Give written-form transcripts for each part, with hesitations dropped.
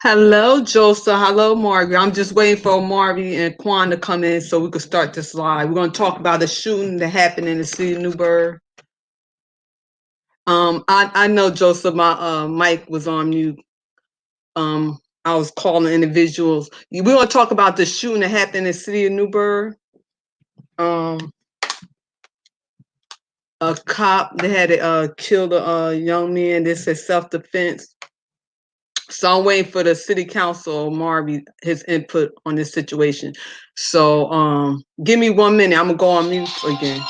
Hello, Joseph. Hello, Margaret. I'm just waiting for Marvy and Quan to come in so we can start this live. We're going to talk about the shooting that happened in the city of Newburgh. I know, Joseph, my mic was on mute. I was calling individuals. We're going to talk about the shooting that happened in the city of Newburgh. A cop, they had killed a young man. This is self-defense. So I'm waiting for the city council, Marvy, his input on this situation. So give me 1 minute. I'm gonna go on mute again.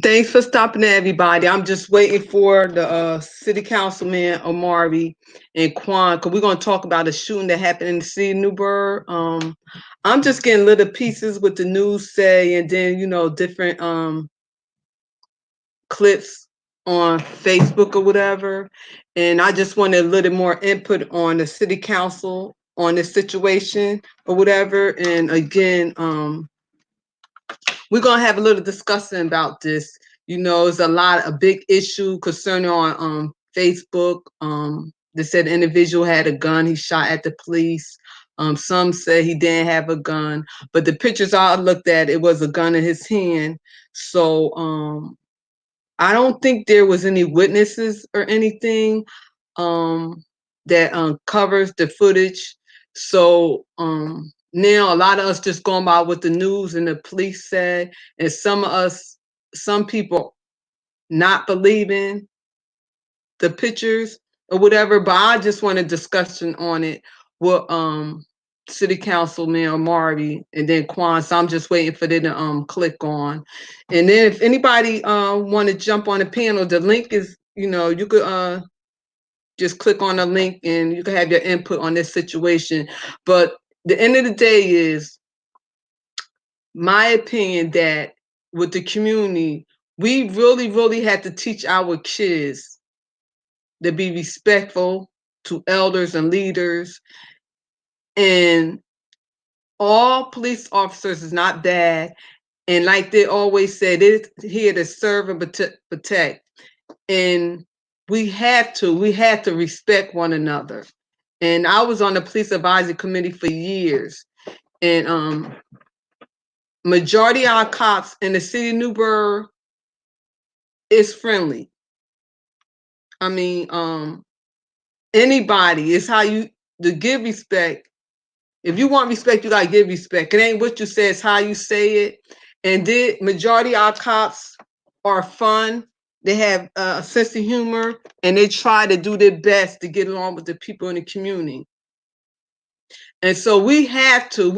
Thanks for stopping there, everybody. I'm just waiting for the city councilman, Omari and Quan, because we're gonna talk about a shooting that happened in the city of Newburgh. I'm just getting little pieces with the news say, and then different clips on Facebook or whatever. And I just wanted a little more input on the city council on this situation or whatever. And again, we're gonna have a little discussion about this. It's a big issue concerning on Facebook. They said the individual had a gun. He shot at the police. Some say he didn't have a gun, but the pictures I looked at, it was a gun in his hand. So I don't think there was any witnesses or anything that covers the footage. So now a lot of us just going by what the news and the police said, and some people not believing the pictures or whatever. But I just want a discussion on it with city councilman Marty and then Quan. So I'm just waiting for them to click on. And then if anybody want to jump on the panel, the link is, you could just click on the link and you can have your input on this situation. But the end of the day is my opinion that with the community, we really, really have to teach our kids to be respectful to elders and leaders. And all police officers is not bad. And like they always said, they're here to serve and protect. And we have to respect one another. And I was on the police advisory committee for years. And majority of our cops in the city of Newburgh is friendly. I mean, anybody, it's how you to give respect. If you want respect, you gotta give respect. It ain't what you say, it's how you say it. And the majority of our cops are fun. They have a sense of humor, and they try to do their best to get along with the people in the community. And so we have to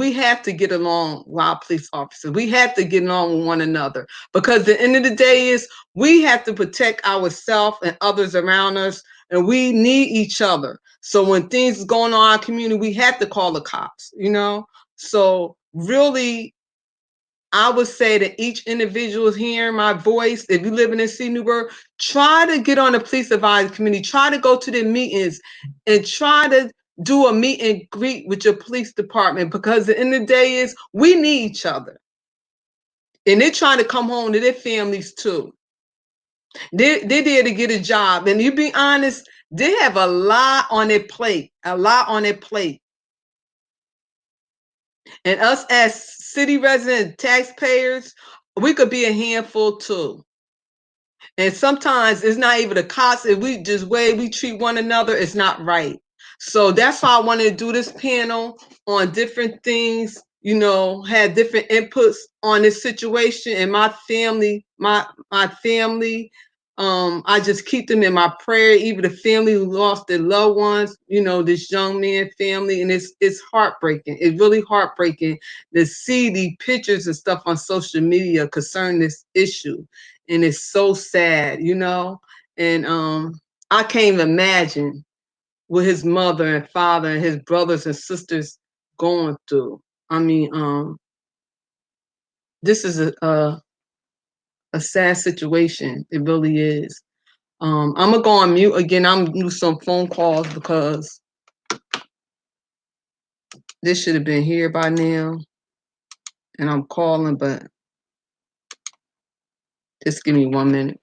get along with our police officers. We have to get along with one another, because the end of the day is we have to protect ourselves and others around us, and we need each other. So when things is going on in our community, we have to call the cops, So really, I would say that each individual is hearing my voice. If you live in the city of Newburgh, try to get on the police advisory committee, try to go to the meetings and try to do a meet and greet with your police department, because the end of the day is we need each other. And they're trying to come home to their families too. They're there to get a job. And you be honest, they have a lot on their plate, a lot on their plate. And us as city resident taxpayers, we could be a handful too. And sometimes it's not even the cost. If we just way we treat one another, it's not right. So that's why I wanted to do this panel on different things, you know, had different inputs on this situation. And my family, my family, I just keep them in my prayer, even the family who lost their loved ones, you know, this young man family. And it's heartbreaking. It's really heartbreaking to see the pictures and stuff on social media concerning this issue. And it's so sad, you know. And I can't even imagine what his mother and father and his brothers and sisters going through. I mean, this is a sad situation. It really is. I'm gonna go on mute again. I'm gonna do some phone calls because this should have been here by now. And I'm calling, but just give me 1 minute.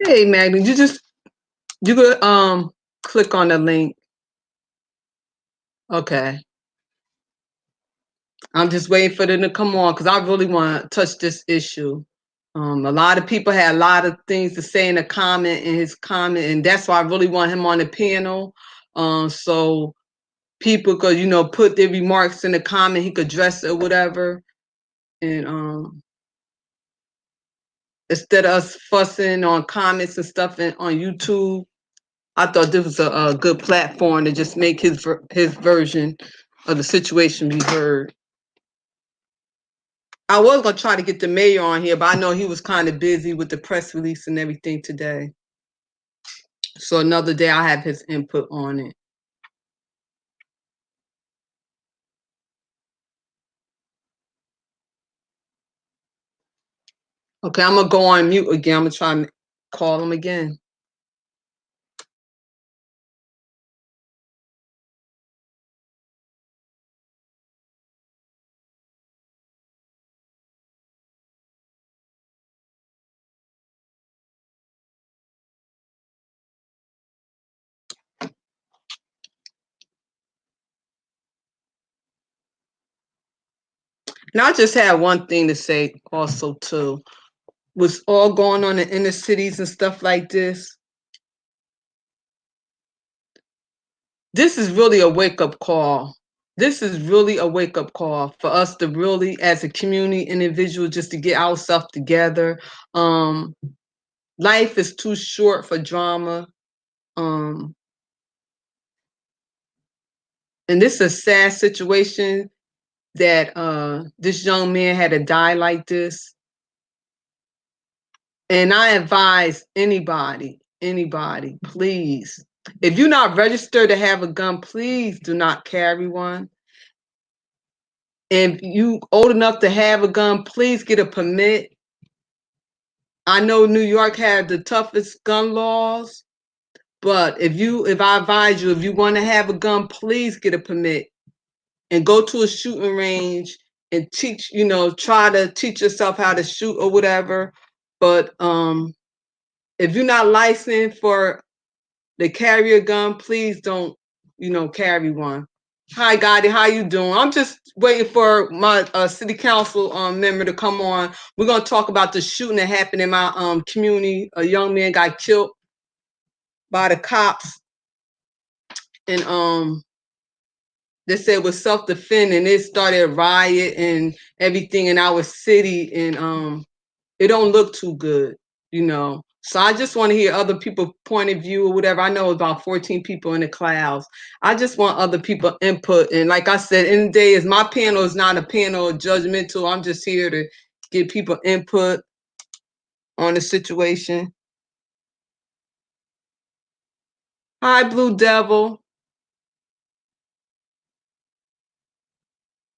Hey Maggie, you could click on the link. Okay. I'm just waiting for them to come on because I really want to touch this issue. A lot of people had a lot of things to say in the comment, in his comment, and that's why I really want him on the panel. So people could, you know, put their remarks in the comment, he could address it or whatever. And instead of us fussing on comments and stuff on YouTube, I thought this was a good platform to just make his version of the situation be heard. I was gonna try to get the mayor on here, but I know he was kind of busy with the press release and everything today. So another day I'll have his input on it. Okay, I'm gonna go on mute again. I'm gonna try and call him again. And I just had one thing to say also too. What's all going on in inner cities and stuff like this. This is really a wake-up call. This is really a wake-up call for us to really, as a community individual, just to get ourselves together. Life is too short for drama. And this is a sad situation that this young man had to die like this. And I advise anybody, please, if you're not registered to have a gun, please do not carry one. If you old enough to have a gun, please get a permit. I know New York had the toughest gun laws, but if I advise you, if you want to have a gun, please get a permit and go to a shooting range and teach, you know, try to teach yourself how to shoot or whatever. But if you're not licensed for the carry a gun, please don't, carry one. Hi, Gotti, how you doing? I'm just waiting for my city council member to come on. We're gonna talk about the shooting that happened in my community. A young man got killed by the cops, and they said it was self-defense, and it started a riot and everything in our city, and it don't look too good, So I just want to hear other people's point of view or whatever. I know about 14 people in the class. I just want other people input. And like I said, in the day, my panel is not a panel of judgmental. I'm just here to get people input on the situation. Hi, Blue Devil.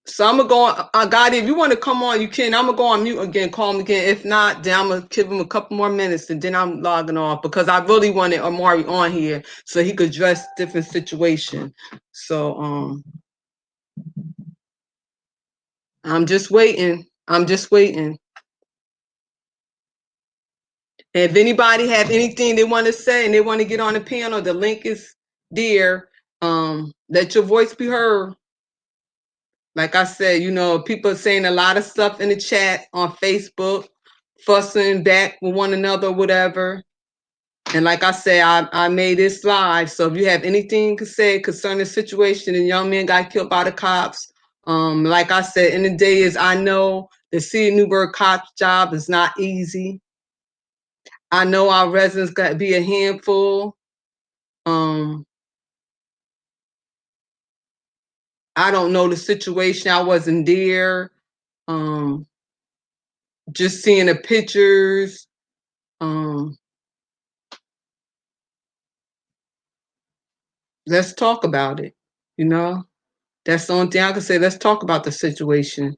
So I'm gonna go on. Gotti, if you want to come on, you can. I'm gonna go on mute again, call him again. If not, then I'm gonna give him a couple more minutes and then I'm logging off because I really wanted Amari on here so he could address different situation. So I'm just waiting. If anybody have anything they want to say and they want to get on the panel, the link is there. Let your voice be heard. Like I said, people are saying a lot of stuff in the chat on Facebook, fussing back with one another, whatever. And like I said, I made this live. So if you have anything to say concerning the situation, and young man got killed by the cops, like I said, in the day is I know the City of Newburgh cop's job is not easy. I know our residents got to be a handful. I don't know the situation. I wasn't there. Just seeing the pictures. Let's talk about it. That's the only thing I can say. Let's talk about the situation.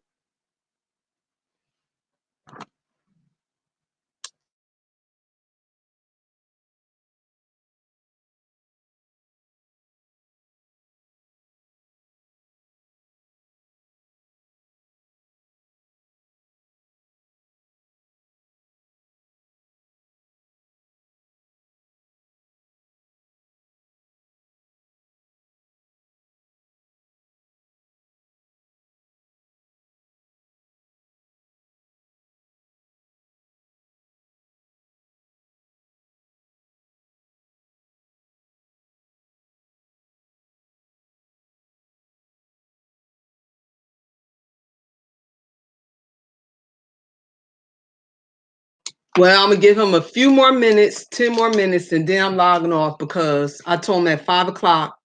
Well, I'm gonna give him a few more minutes, 10 more minutes, and then I'm logging off because I told him at 5 o'clock.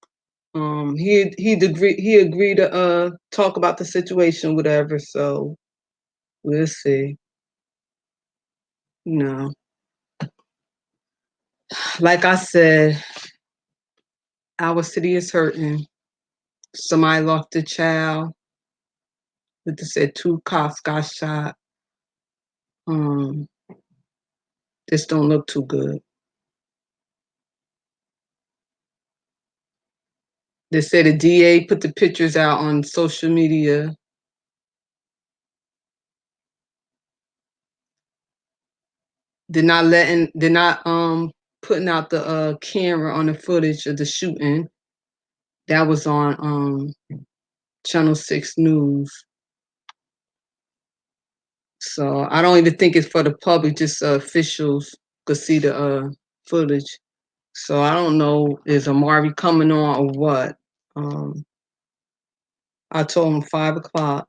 He agreed to talk about the situation, whatever. So we'll see. Like I said, our city is hurting. Somebody lost a child. Like they said, 2 cops got shot. This don't look too good. They said the DA put the pictures out on social media. They're not putting out the camera on the footage of the shooting. That was on Channel 6 News. So I don't even think it's for the public, just officials could see the footage. So I don't know, is Amari coming on or what? I told him 5 o'clock.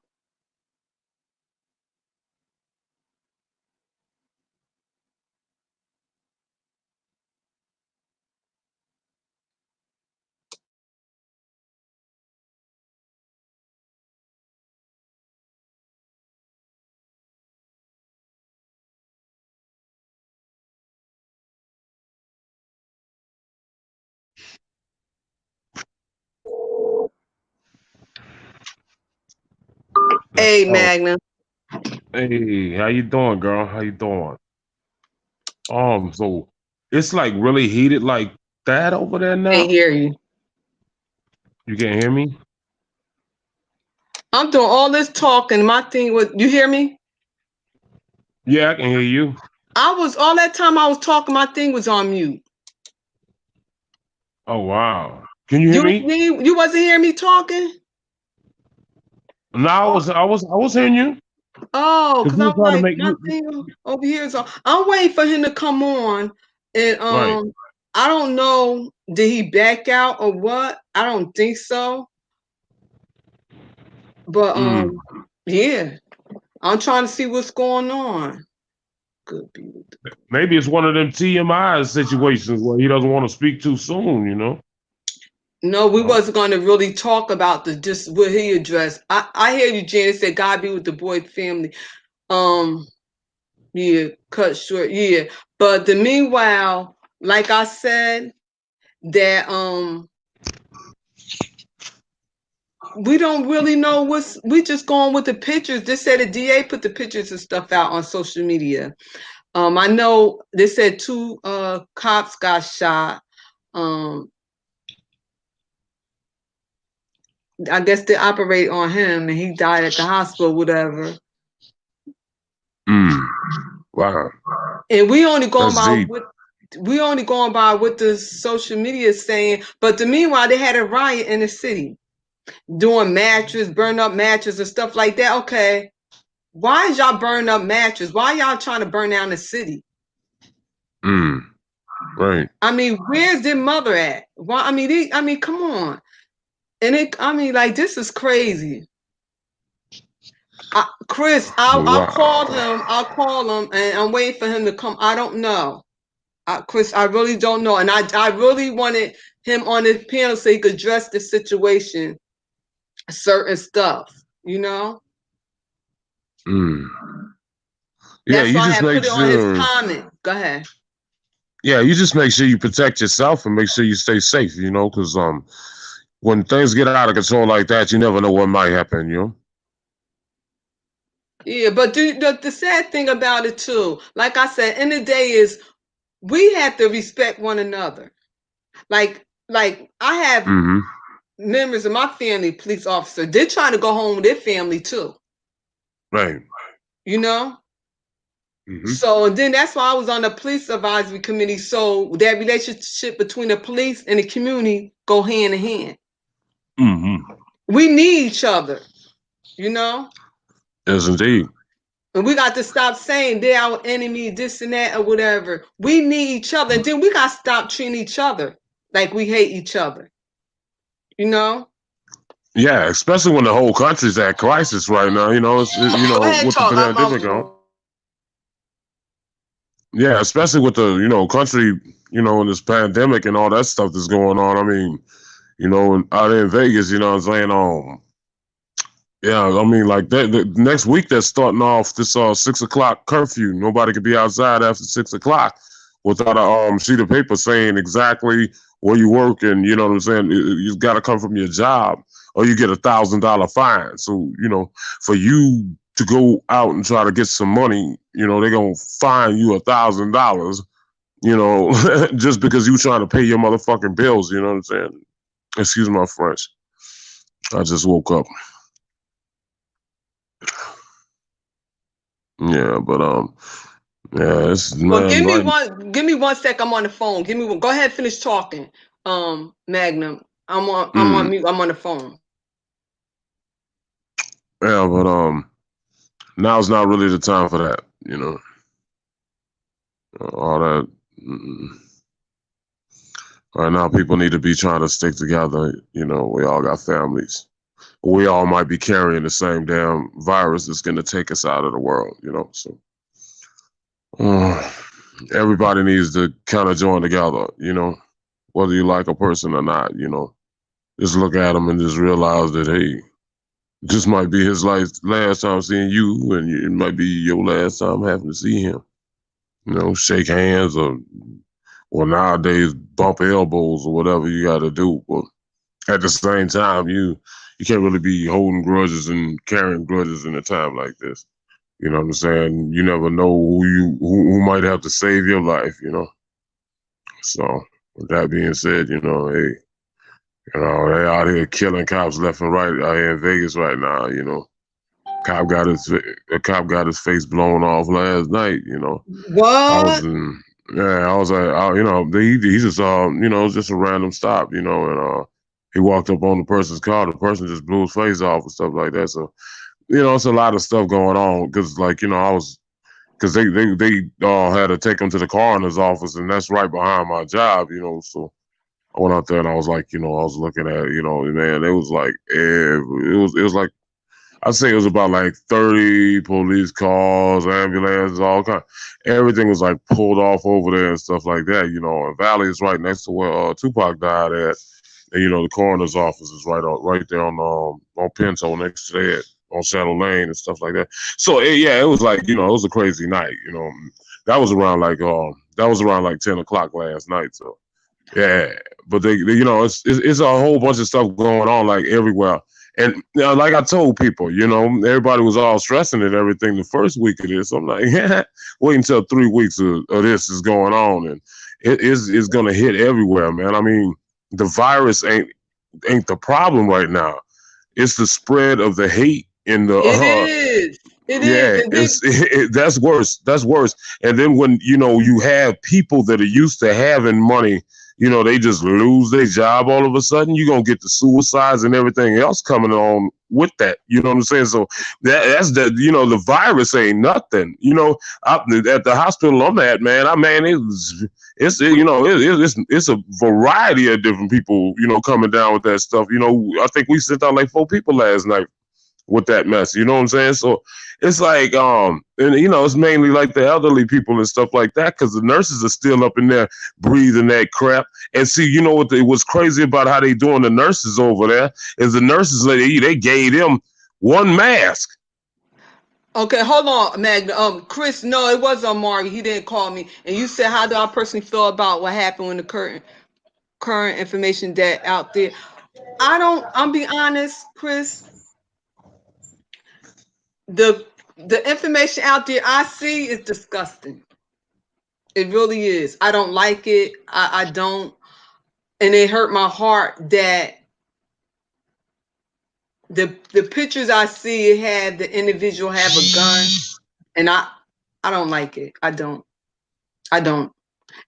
Hey, Magna. Hey, how you doing, girl? How you doing? So it's like really heated like that over there Can't now? hear you. You can't hear me? I'm doing all this talking. My thing was, you hear me? Yeah, I can hear you. all that time I was talking, my thing was on mute. Oh wow. Can you hear me? You wasn't hearing me talking? No, I was hearing you. Oh, Cause because you I were was trying to like, make my you thing over here is on. I'm waiting for him to come on. And right. I don't know, did he back out or what? I don't think so. But Mm. yeah, I'm trying to see what's going on. Could be with the Maybe it's one of them TMI situations where he doesn't want to speak too soon, you know? No, we Oh. wasn't going to really talk about the just what he addressed. I hear you, Jan. It said God be with the boy family. Um, yeah, cut short. Yeah, but the meanwhile, like I said, that we don't really know we just going with the pictures. They said the DA put the pictures and stuff out on social media. I know they said 2 cops got shot. Um, I guess they operate on him and he died at the hospital, whatever. Mm. Wow. And we only going That's by deep. what the social media is saying. But the meanwhile, they had a riot in the city, doing burn up mattress and stuff like that. Okay, why is y'all burning up mattress? Why y'all trying to burn down the city? Mm. Right. I mean, where's their mother at? Why? I mean, come on. And like, this is crazy. Chris, I'll call Wow. him. I'll call him, and I'm waiting for him to come. I don't know. Chris, I really don't know. And I really wanted him on his panel so he could address the situation, certain stuff, you know? Mm. Yeah, That's you why I just had make put it on his sure. comment. Go ahead. Yeah, you just make sure you protect yourself and make sure you stay safe. You know, because when things get out of control like that, you never know what might happen. You know. Yeah, but the sad thing about it too, like I said, in the day is we have to respect one another. Like I have Mm-hmm. members of my family, police officer, they're trying to go home with their family too, Right. you know? Mm-hmm. So then that's why I was on the police advisory committee. So that relationship between the police and the community go hand in hand. Mm-hmm. We need each other, you know? Yes, indeed. And we got to stop saying they're our enemy, this and that, or whatever. We need each other. And then we got to stop treating each other like we hate each other, you know? Yeah, especially when the whole country's at crisis right now. You know, Go ahead, with the talk. pandemic on. Yeah, especially with the country, in this pandemic and all that stuff that's going on. I mean, out in Vegas, you know what I'm saying? Yeah, I mean, like the next week they're starting off this 6 o'clock curfew. Nobody could be outside after 6 o'clock without a sheet of paper saying exactly where you work, and you know what I'm saying. You got to come from your job, or you get $1,000 fine. So for you to go out and try to get some money, they're gonna fine you $1,000. Just because you trying to pay your motherfucking bills. You know what I'm saying? Excuse my French. I just woke up. Yeah, but yeah, it's Well, man right. give me 1 sec. I'm on the phone. Give me one. Go ahead, finish talking. Magnum. I'm on mute. I'm on the phone. Yeah, but now's not really the time for that. All that. Right now, people need to be trying to stick together. We all got families. We all might be carrying the same damn virus that's going to take us out of the world. So everybody needs to kind of join together. Whether you like a person or not. Just look at them and just realize that hey, this might be his last time seeing you, and it might be your last time having to see him. Shake hands or nowadays bump elbows or whatever you got to do. But at the same time, you can't really be holding grudges and carrying grudges in a time like this. You know what I'm saying? You never know who might have to save your life. So with that being said, hey, they out here killing cops left and right out here in Vegas right now. A cop got his face blown off last night. You know, I was What? in. Yeah, I was you know, he just you know, it was just a random stop, you know, and he walked up on the person's car. The person just blew his face off and stuff like that. So, you know, it's a lot of stuff going on because, like, you know, because they had to take him to the coroner's office, and that's right behind my job, you know. So I went out there and I was like, you know, I was looking at, you know, man, it was like, it was like, I'd say it was about like 30 police cars, ambulances, all kind. Everything was like pulled off over there and stuff like that, you know. And Valley is right next to where Tupac died at, and you know the coroner's office is right there on Pinto next to that on Shadow Lane and stuff like that. So yeah, it was like, you know, it was a crazy night, you know. That was around like 10 o'clock last night. So yeah, but they you know, it's a whole bunch of stuff going on like everywhere. And you know, like I told people, you know, everybody was all stressing and everything the first week of this. I'm like, yeah, wait until 3 weeks of this is going on, and it's gonna hit everywhere, man. I mean, the virus ain't the problem right now. It's the spread of the hate and the It is. It is. yeah, And then that's worse. That's worse. And then when you know you have people that are used to having money, you know, they just lose their job all of a sudden. You're gonna get the suicides and everything else coming on with that. You know what I'm saying? So that's the, you know, the virus ain't nothing. You know, at the hospital I'm at, man. It's you know it's a variety of different people, you know, coming down with that stuff. You know, I think we sent out like 4 people last night with that mess. You know what I'm saying? So it's like, and you know, it's mainly like the elderly people and stuff like that, because the nurses are still up in there breathing that crap. And see, you know what was crazy about how they doing the nurses over there is the nurses, they gave them one mask. okay, hold on, Magna. Chris, no, it was Omar. He didn't call me. And you said, how do I personally feel about what happened when the current information that out there? I'm being honest, Chris. The information out there I see is disgusting. It really is. I don't like it. I don't. And it hurt my heart that the pictures I see, it had the individual have a gun, and I don't like it. I don't. And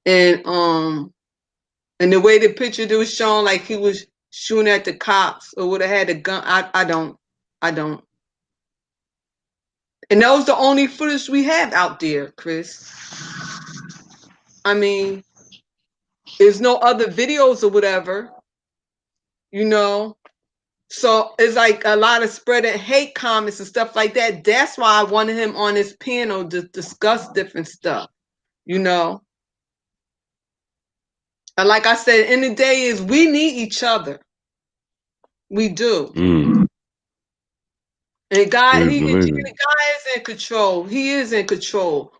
and the way the picture that was shown, like he was shooting at the cops or would have had a gun. I don't. And that was the only footage we have out there, Chris. I mean, there's no other videos or whatever, you know. So it's like a lot of spreading hate comments and stuff like that. That's why I wanted him on this panel to discuss different stuff, you know. And like I said, in the day is we need each other. We do. And God, Please he believe God it. is in control. He is in control.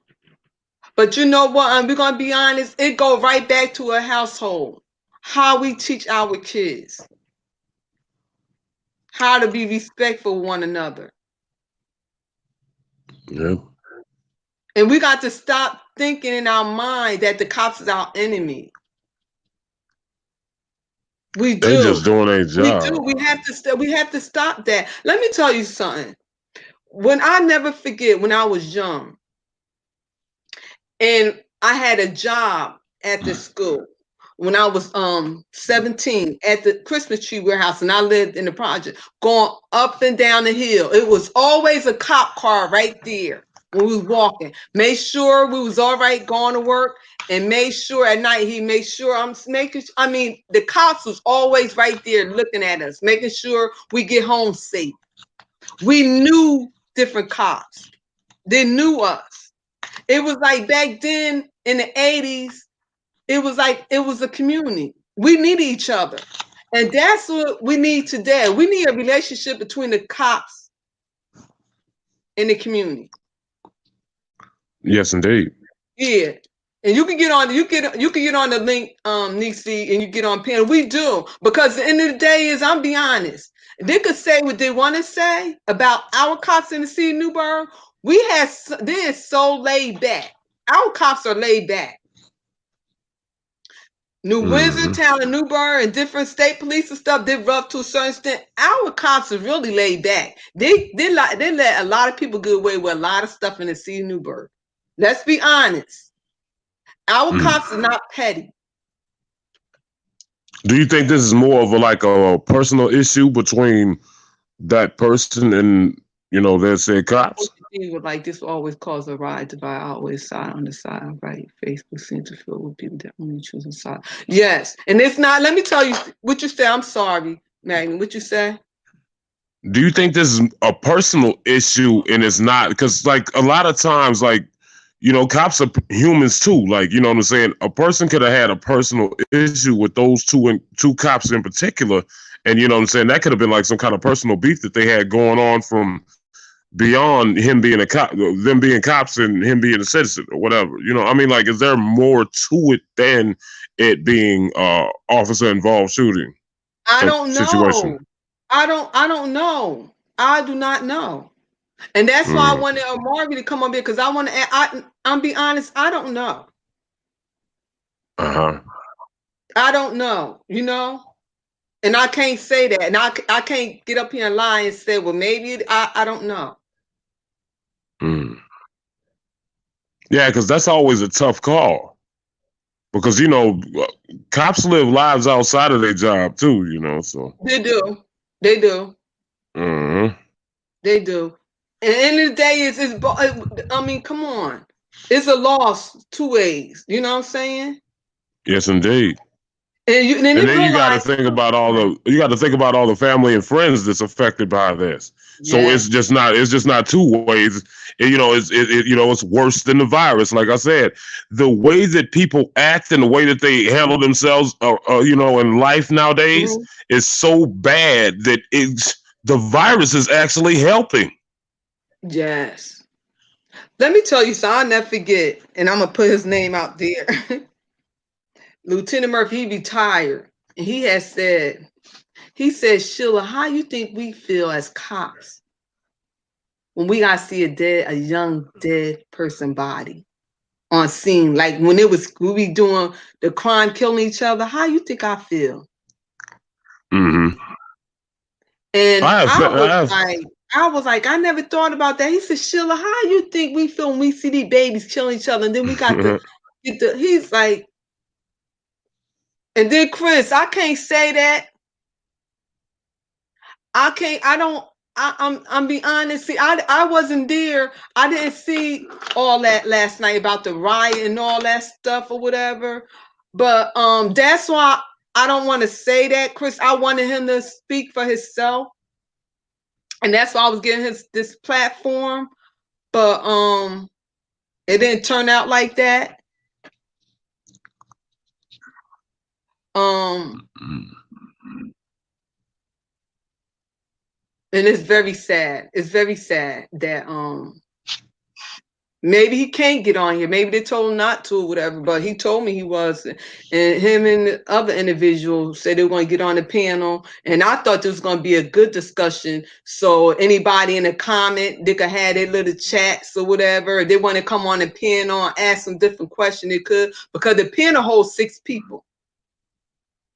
But you know what? We're gonna be honest. It go right back to a household. How we teach our kids how to be respectful of one another. Yeah. And we got to stop thinking in our mind that the cops is our enemy. We They do. just doing their We do. job. We have to stop that. Let me tell you something. When I never forget when I was young and I had a job at the school when I was 17 at the Christmas tree warehouse, and I lived in the project going up and down the hill. It was always a cop car right there when we was walking. Made sure we was all right going to work, and made sure at night he made sure I mean, the cops was always right there looking at us, making sure we get home safe. We knew different cops. They knew us. It was like back then in the 80s, it was like it was a community. We needed each other. And that's what we need today. We need a relationship between the cops and the community. Yes, indeed. Yeah. And you can get on you can get on the link, Nisi, and you get on panel. We do. Because the end of the day is, I'm be honest. They could say what they want to say about our cops in the city of Newburgh. They're so laid back. Our cops are laid back. New Windsor, Mm-hmm. Town of Newburgh, and different state police and stuff, they're rough to a certain extent. Our cops are really laid back. They let a lot of people get away with a lot of stuff in the city of Newburgh. Let's be honest. Our cops are not petty. Do you think this is more of a personal issue between that person and their said cops? Like this will always cause a riot to by always side on the side, right? Facebook seems to fill with people that only choose a side. Yes, and it's not. Let me tell you what you say. I'm sorry, Magna. What you say? Do you think this is a personal issue and it's not? Because like a lot of times, like cops are humans too. Like what I'm saying. A person could have had a personal issue with those two cops in particular, and what I'm saying, that could have been like some kind of personal beef that they had going on from beyond him being a cop, them being cops and him being a citizen or whatever. I mean, like, is there more to it than it being officer involved shooting I don't situation? know. I don't know. I do not know. And that's why I wanted Marvy to come up here because I want to. I'm be honest. I don't know. Uh-huh. I don't know. And I can't say that, and I can't get up here and lie and say, well, maybe I don't know. Yeah, because that's always a tough call. Because cops live lives outside of their job too. So They do. They do. They do. And at the end of the day, I mean, come on. It's a loss two ways. You know what I'm saying? Yes, indeed. And then you got to think about all the family and friends that's affected by this. So it's just not two ways. It's worse than the virus. Like I said, the way that people act and the way that they handle themselves, in life nowadays is so bad that the virus is actually helping. Yes. Let me tell you something. I'll never forget, and I'm gonna put his name out there. Lieutenant Murphy, he retired, and he said, Sheila, how you think we feel as cops when we gotta see a young dead person body on scene? Like when we be doing the crime, killing each other, how you think I feel? And I was like, I never thought about that. He said, Sheila, how you think we feel when we see these babies killing each other? And then we got to he's like, and then Chris, I can't say that. I'm be honest. See, I wasn't there. I didn't see all that last night about the riot and all that stuff or whatever. But that's why I don't want to say that, Chris. I wanted him to speak for himself. And that's why I was giving this platform. But it didn't turn out like that. And it's very sad. It's very sad that maybe he can't get on here. Maybe they told him not to or whatever, but he told me he was. And him and the other individuals said they were going to get on the panel. And I thought this was going to be a good discussion. So anybody in the comment, they could have their little chats or whatever. If they want to come on the panel and ask some different questions, they could. Because the panel holds 6 people.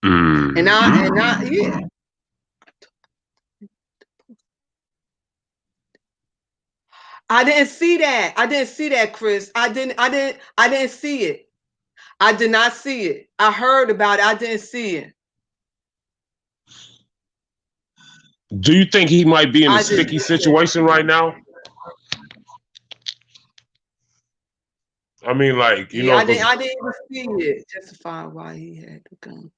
And yeah. I didn't see that. I didn't see that, Chris. I didn't see it. I did not see it. I heard about it. I didn't see it. Do you think he might be in a sticky situation right now? I mean, like, I didn't even see it. Justify why he had the gun.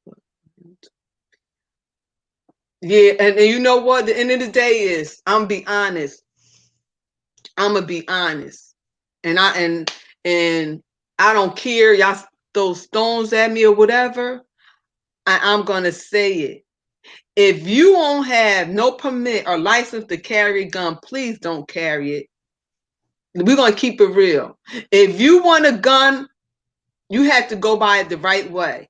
Yeah, and you know what? The end of the day is, I'm gonna be honest. I'm gonna be honest, and I don't care. Y'all throw stones at me or whatever. I'm gonna say it. If you don't have no permit or license to carry a gun, please don't carry it. We're gonna keep it real. If you want a gun, you have to go by it the right way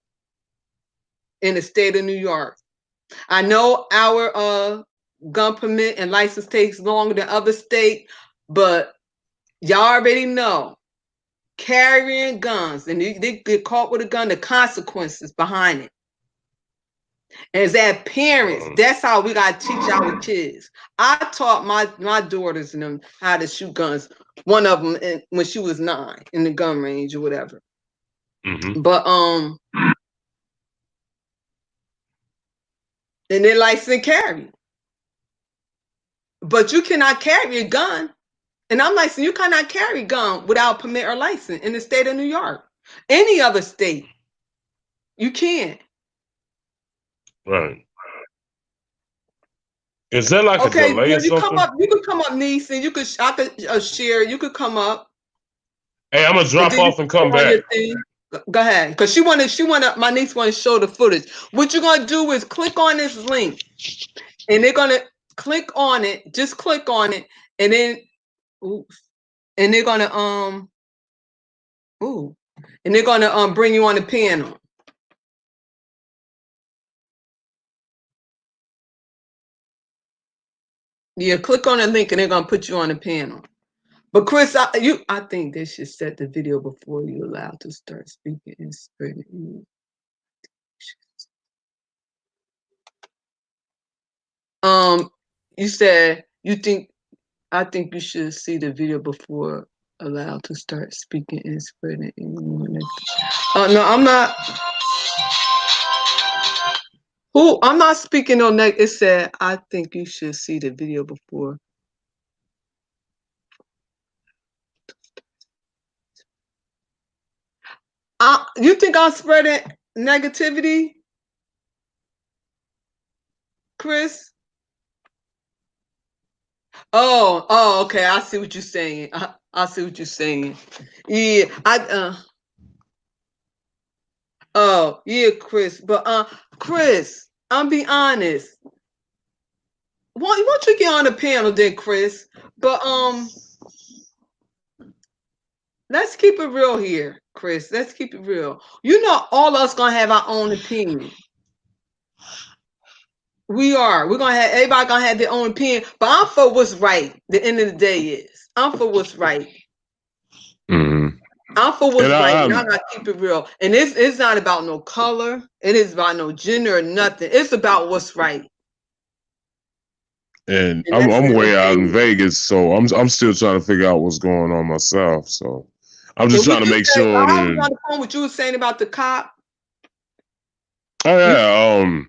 in the state of New York. I know our gun permit and license takes longer than other states, but y'all already know carrying guns, and they get caught with a gun, the consequences behind it. As that parents, that's how we gotta teach our kids. I taught my daughters and them how to shoot guns. One of them when she was 9 in the gun range or whatever. But and they're licensed carry. But you cannot carry a gun. And I'm licensed, you cannot carry a gun without permit or license in the state of New York. Any other state, you can't. Right. Is there like a delay or something? You can come up, niece, and I could share. You could come up. Hey, I'm gonna drop off and come back. Go ahead, because my niece wanted to show the footage. What you're gonna do is click on this link, and they're gonna click on it. Just click on it, and then, and they're gonna and they're gonna bring you on the panel. Yeah, click on the link and they're gonna put you on the panel. But Chris, I think they should set the video before you're allowed to start speaking and spreading. You said I think you should see the video before allowed to start speaking and spreading. No, I'm not. I'm not speaking on that. It said, I think you should see the video before. You think I'm spreading negativity, Chris? Oh, okay. I see what you're saying. I see what you're saying. Yeah, oh, yeah, Chris. But Chris, I'm be honest. Why don't you get on the panel then, Chris? But let's keep it real here, Chris. Let's keep it real. You know, all of us gonna have our own opinion. We are. We're gonna have everybody gonna have their own opinion. But I'm for what's right. The end of the day is I'm for what's right. I'm for what's right. Y'all gotta keep it real. And it's not about no color. It is about no gender or nothing. It's about what's right. And I'm way out in Vegas, so I'm still trying to figure out what's going on myself. So I'm just trying to make sure. I was on the phone with you were saying about the cop. Oh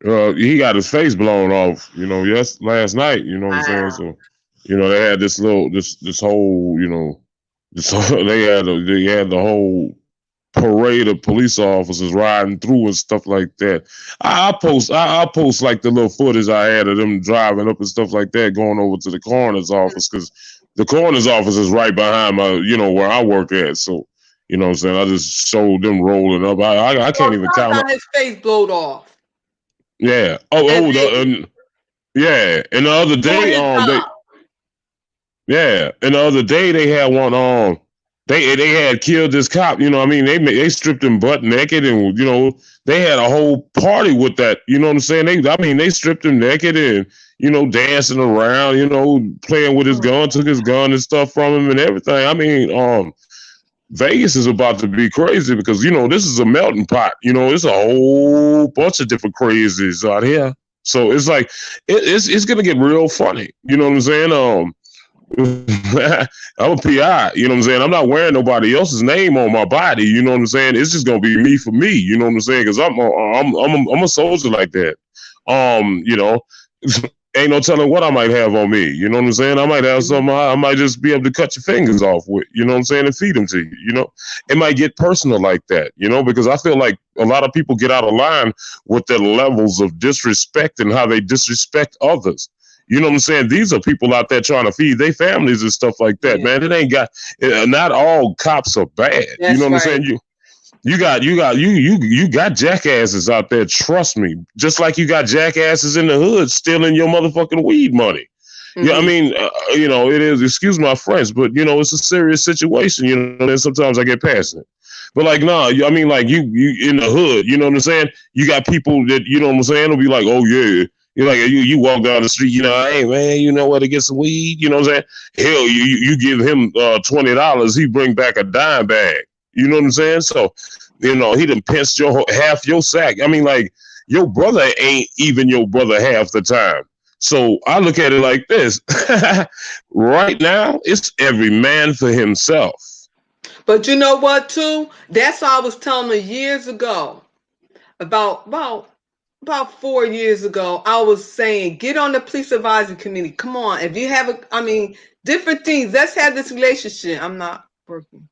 yeah, he got his face blown off. You know, last night. You know what I'm saying? So, you know, they had this whole, you know, they had the whole parade of police officers riding through and stuff like that. I post like the little footage I had of them driving up and stuff like that, going over to the coroner's office, because the coroner's office is right behind my, you know, where I work at. So, you know what I'm saying? I just showed them rolling up. I can't even count. His face blowed off. Yeah. Yeah. And the other day, and the other day they had one they had killed this cop, you know what I mean? They stripped him butt naked, and you know, they had a whole party with that, you know what I'm saying? They stripped him naked and, you know, dancing around, you know, playing with his gun, took his gun and stuff from him and everything. I mean, Vegas is about to be crazy because, you know, this is a melting pot. You know, it's a whole bunch of different crazies out here. So it's like, it's going to get real funny. You know what I'm saying? I'm a PI, you know what I'm saying? I'm not wearing nobody else's name on my body, you know what I'm saying? It's just gonna be me for me, you know what I'm saying? Because I'm a soldier like that. You know, ain't no telling what I might have on me, you know what I'm saying? I might have something I might just be able to cut your fingers off with, you know what I'm saying, and feed them to you, you know? It might get personal like that, you know, because I feel like a lot of people get out of line with their levels of disrespect and how they disrespect others. You know what I'm saying? These are people out there trying to feed their families and stuff like that, man. It ain't not all cops are bad. That's you know what right. I'm saying? You got jackasses out there, trust me. Just like you got jackasses in the hood stealing your motherfucking weed money. Yeah, I mean, you know, it is, excuse my French, but you know, it's a serious situation, you know, and sometimes I get passionate. But like, nah, I mean, like you in the hood, you know what I'm saying? You got people that, you know what I'm saying, will be like, oh yeah, You're like, you walk down the street, you know, hey man, you know where to get some weed, you know what I'm saying? Hell, you give him $20, he bring back a dime bag. You know what I'm saying? So, you know, he done pinched half your sack. I mean, like, your brother ain't even your brother half the time. So I look at it like this. Right now, it's every man for himself. But you know what, too? That's what I was telling her years ago. About 4 years ago, I was saying, get on the police advisory committee. Come on, if you have different things. Let's have this relationship. I'm not working,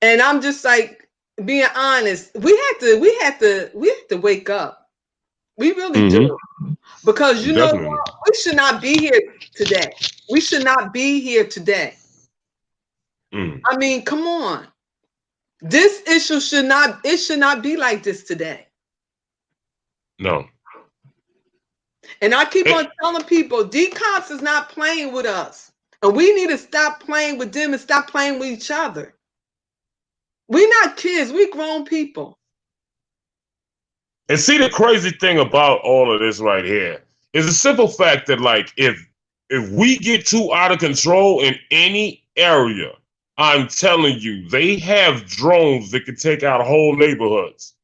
and I'm just like being honest. We have to wake up. We really do, because you know Definitely. what? We should not be here today. We should not be here today. I mean, come on. This issue should not be like this today. No. And I keep on telling people, D-Cops is not playing with us. And we need to stop playing with them and stop playing with each other. We're not kids. We grown people. And see, the crazy thing about all of this right here is the simple fact that, like, if we get too out of control in any area, I'm telling you, they have drones that can take out whole neighborhoods.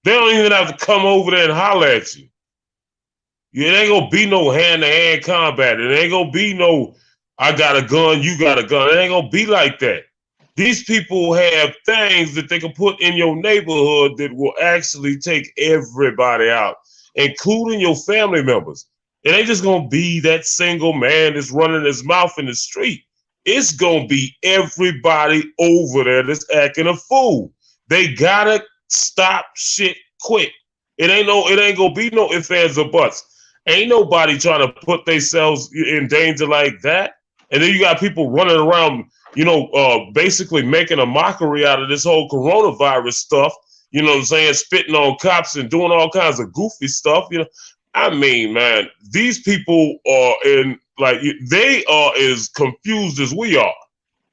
They don't even have to come over there and holler at you. It ain't gonna be no hand-to-hand combat. It ain't gonna be no, I got a gun, you got a gun. It ain't gonna be like that. These people have things that they can put in your neighborhood that will actually take everybody out, including your family members. It ain't just gonna be that single man that's running his mouth in the street. It's gonna be everybody over there that's acting a fool. They gotta stop shit quick. It ain't gonna be no ifs, ands, or buts. Ain't nobody trying to put themselves in danger like that. And then you got people running around, you know, basically making a mockery out of this whole coronavirus stuff. You know what I'm saying? Spitting on cops and doing all kinds of goofy stuff. You know, I mean, man, these people are they are as confused as we are.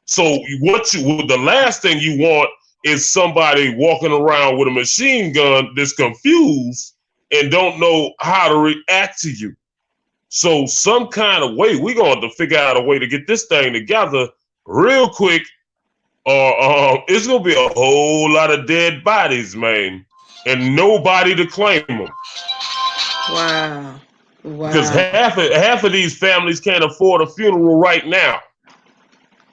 So the last thing you want is somebody walking around with a machine gun that's confused and don't know how to react to you. So some kind of way, we're going to have to figure out a way to get this thing together real quick, or it's going to be a whole lot of dead bodies, man, and nobody to claim them. Wow. Because half of these families can't afford a funeral right now,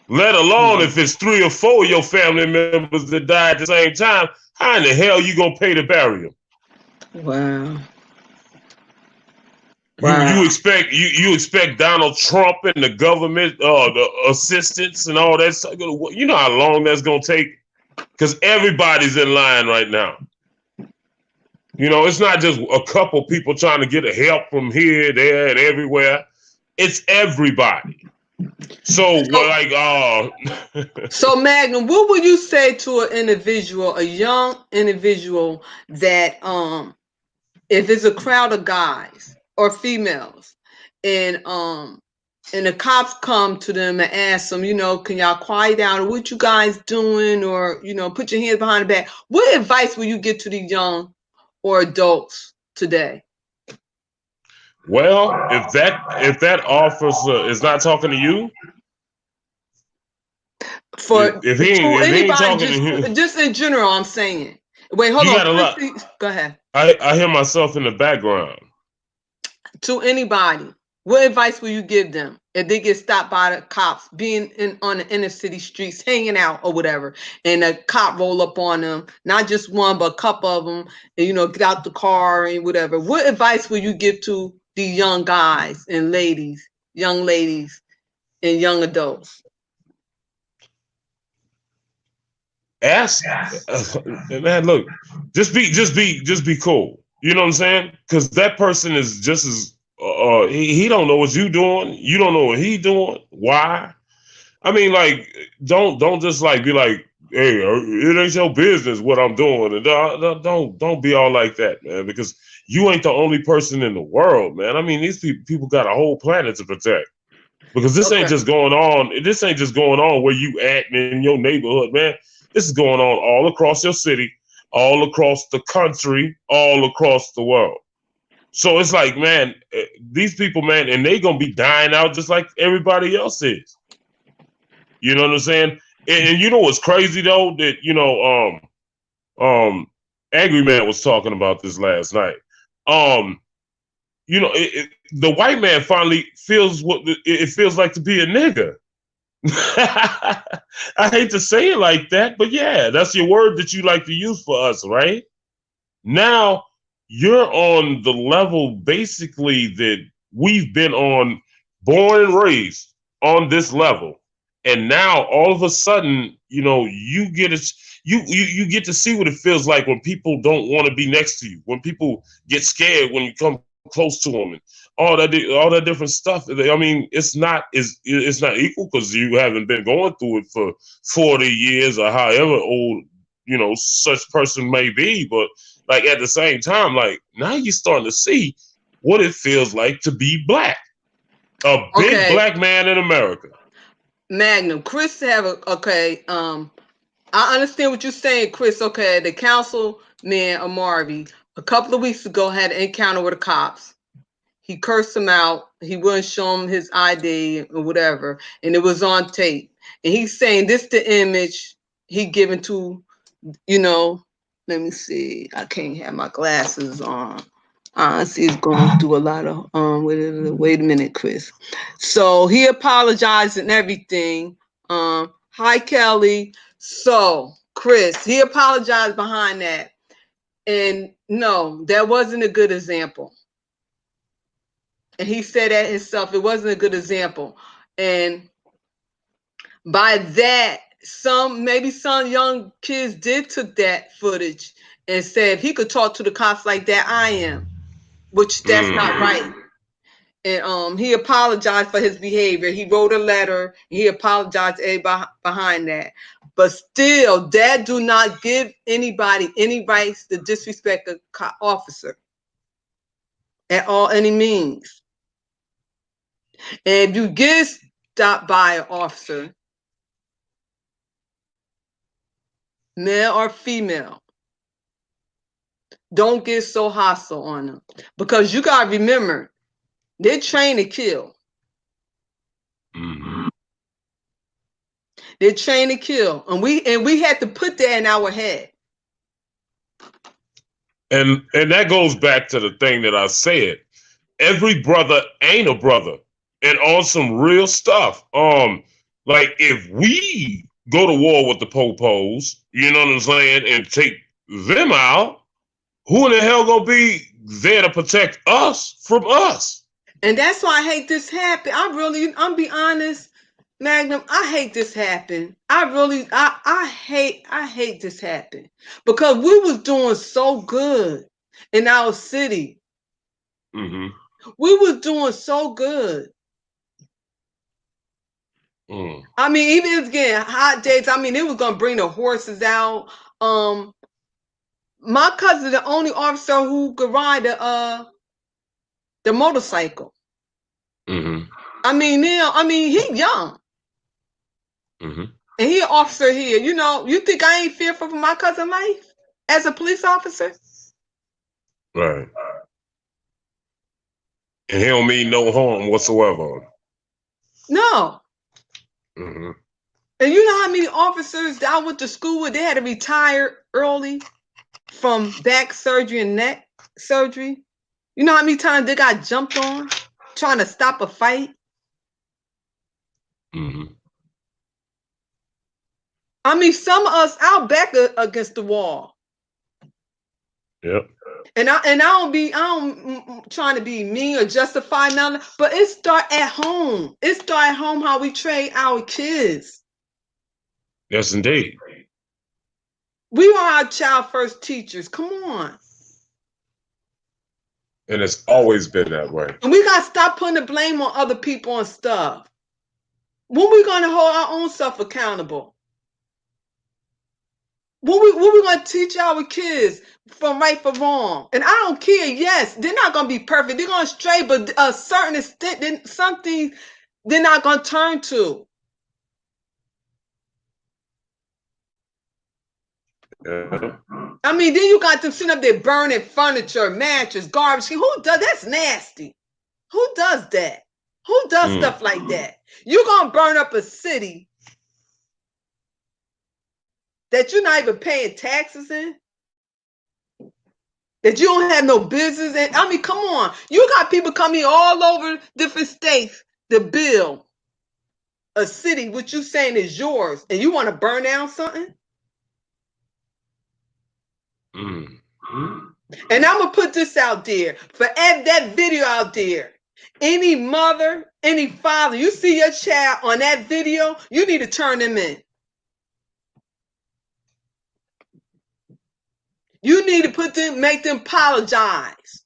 let alone if it's 3 or 4 of your family members that die at the same time. How in the hell you going to pay to bury them? Wow. You expect Donald Trump and the government, the assistance and all that stuff. You know how long that's gonna take? Because everybody's in line right now. You know, it's not just a couple people trying to get help from here, there, and everywhere. It's everybody. So So Magnum, what would you say to an individual, a young individual, that if it's a crowd of guys or females, and the cops come to them and ask them, you know, can y'all quiet down, or what you guys doing, or, you know, put your hands behind the back? What advice will you give to the young or adults today? Well, if that officer is not talking to you, if he ain't talking to you, just in general, I'm saying. Wait, hold on. Go ahead. I hear myself in the background. To anybody, what advice will you give them if they get stopped by the cops, being on the inner city streets, hanging out or whatever, and a cop roll up on them, not just one, but a couple of them, and, you know, get out the car and whatever? What advice will you give to the young guys and ladies, young ladies and young adults? Ask, man, look, just be cool. You know what I'm saying? Because that person is just as he don't know what you doing. You don't know what he doing. Why? I mean, like, don't just like be like, hey, it ain't your business what I'm doing. And don't be all like that, man. Because you ain't the only person in the world, man. I mean, these people got a whole planet to protect. Because this ain't just going on. This ain't just going on where you at in your neighborhood, man. This is going on all across your city, all across the country, all across the world. So it's like, man, these people, man, and they gonna be dying out just like everybody else is. You know what I'm saying? And you know what's crazy though? That Angry Man was talking about this last night. You know, the white man finally feels what it feels like to be a nigga. I hate to say it like that, but yeah, that's your word that you like to use for us, right? Now you're on the level basically that we've been on, born and raised on this level. And now all of a sudden, you know, you get it, you get to see what it feels like when people don't want to be next to you, when people get scared when you come close to them, and all that different stuff. I mean, it's not equal because you haven't been going through it for 40 years or however old, you know, such person may be, but like at the same time, like now you're starting to see what it feels like to be black, a big black man in America. Magnum, Chris have I understand what you're saying, Chris. Okay, the councilman Amari a couple of weeks ago had an encounter with the cops. He cursed him out. He wouldn't show him his ID or whatever, and it was on tape. And he's saying this the image he given to, you know. Let me see. I can't have my glasses on. I see he's going through a lot of wait a minute, Chris. So he apologized and everything. Hi Kelly. So Chris, he apologized behind that. And no, that wasn't a good example. And he said that himself, it wasn't a good example. And by that, maybe some young kids did took that footage and said, if he could talk to the cops like that, I am, which that's not right. And he apologized for his behavior. He wrote a letter. He apologized to everybody behind that. But still, that do not give anybody any rights to disrespect a officer at all any means. And if you get stopped by an officer, male or female, don't get so hostile on them. Because you got to remember, they're trained to kill. Mm-hmm. They're trained to kill. And we had to put that in our head. And that goes back to the thing that I said. Every brother ain't a brother. And on some real stuff. Like if we go to war with the popos, you know what I'm saying, and take them out, who in the hell gonna be there to protect us from us? And that's why I hate this happen. I'm be honest, Magnum, I hate this happen. I hate this happen. Because we was doing so good in our city. Mm-hmm. We was doing so good. I mean, even if it's getting hot days, I mean, it was gonna bring the horses out. My cousin, the only officer who could ride the motorcycle. Mm-hmm. I mean, he young. Mm-hmm. And he an officer here. You know, you think I ain't fearful for my cousin life as a police officer? Right. And he don't mean no harm whatsoever. No. Mm-hmm. And you know how many officers that I went to school with, they had to retire early from back surgery and neck surgery? You know how many times they got jumped on trying to stop a fight? Mm-hmm. I mean, some of us out back against the wall. Yep. And I don't trying to be mean or justify nothing, but it start at home. It start at home how we train our kids. Yes, indeed. We are our child first teachers. Come on. And it's always been that way. And we gotta stop putting the blame on other people and stuff. When we gonna hold our own self accountable? When we gonna teach our kids from right for wrong? And I don't care. Yes, they're not gonna be perfect. They're gonna stray, but a certain extent, then something they're not gonna turn to. Yeah. I mean, then you got them sitting up there burning furniture, mattress, garbage. Who does that's nasty? Who does that? Who does stuff like that? You're gonna burn up a city that you're not even paying taxes in, that you don't have no business in. I mean, come on. You got people coming all over different states to build a city which you saying is yours, and you want to burn down something? And I'm gonna put this out there for that video out there. Any mother, any father, you see your child on that video, you need to turn them in. You need to make them apologize.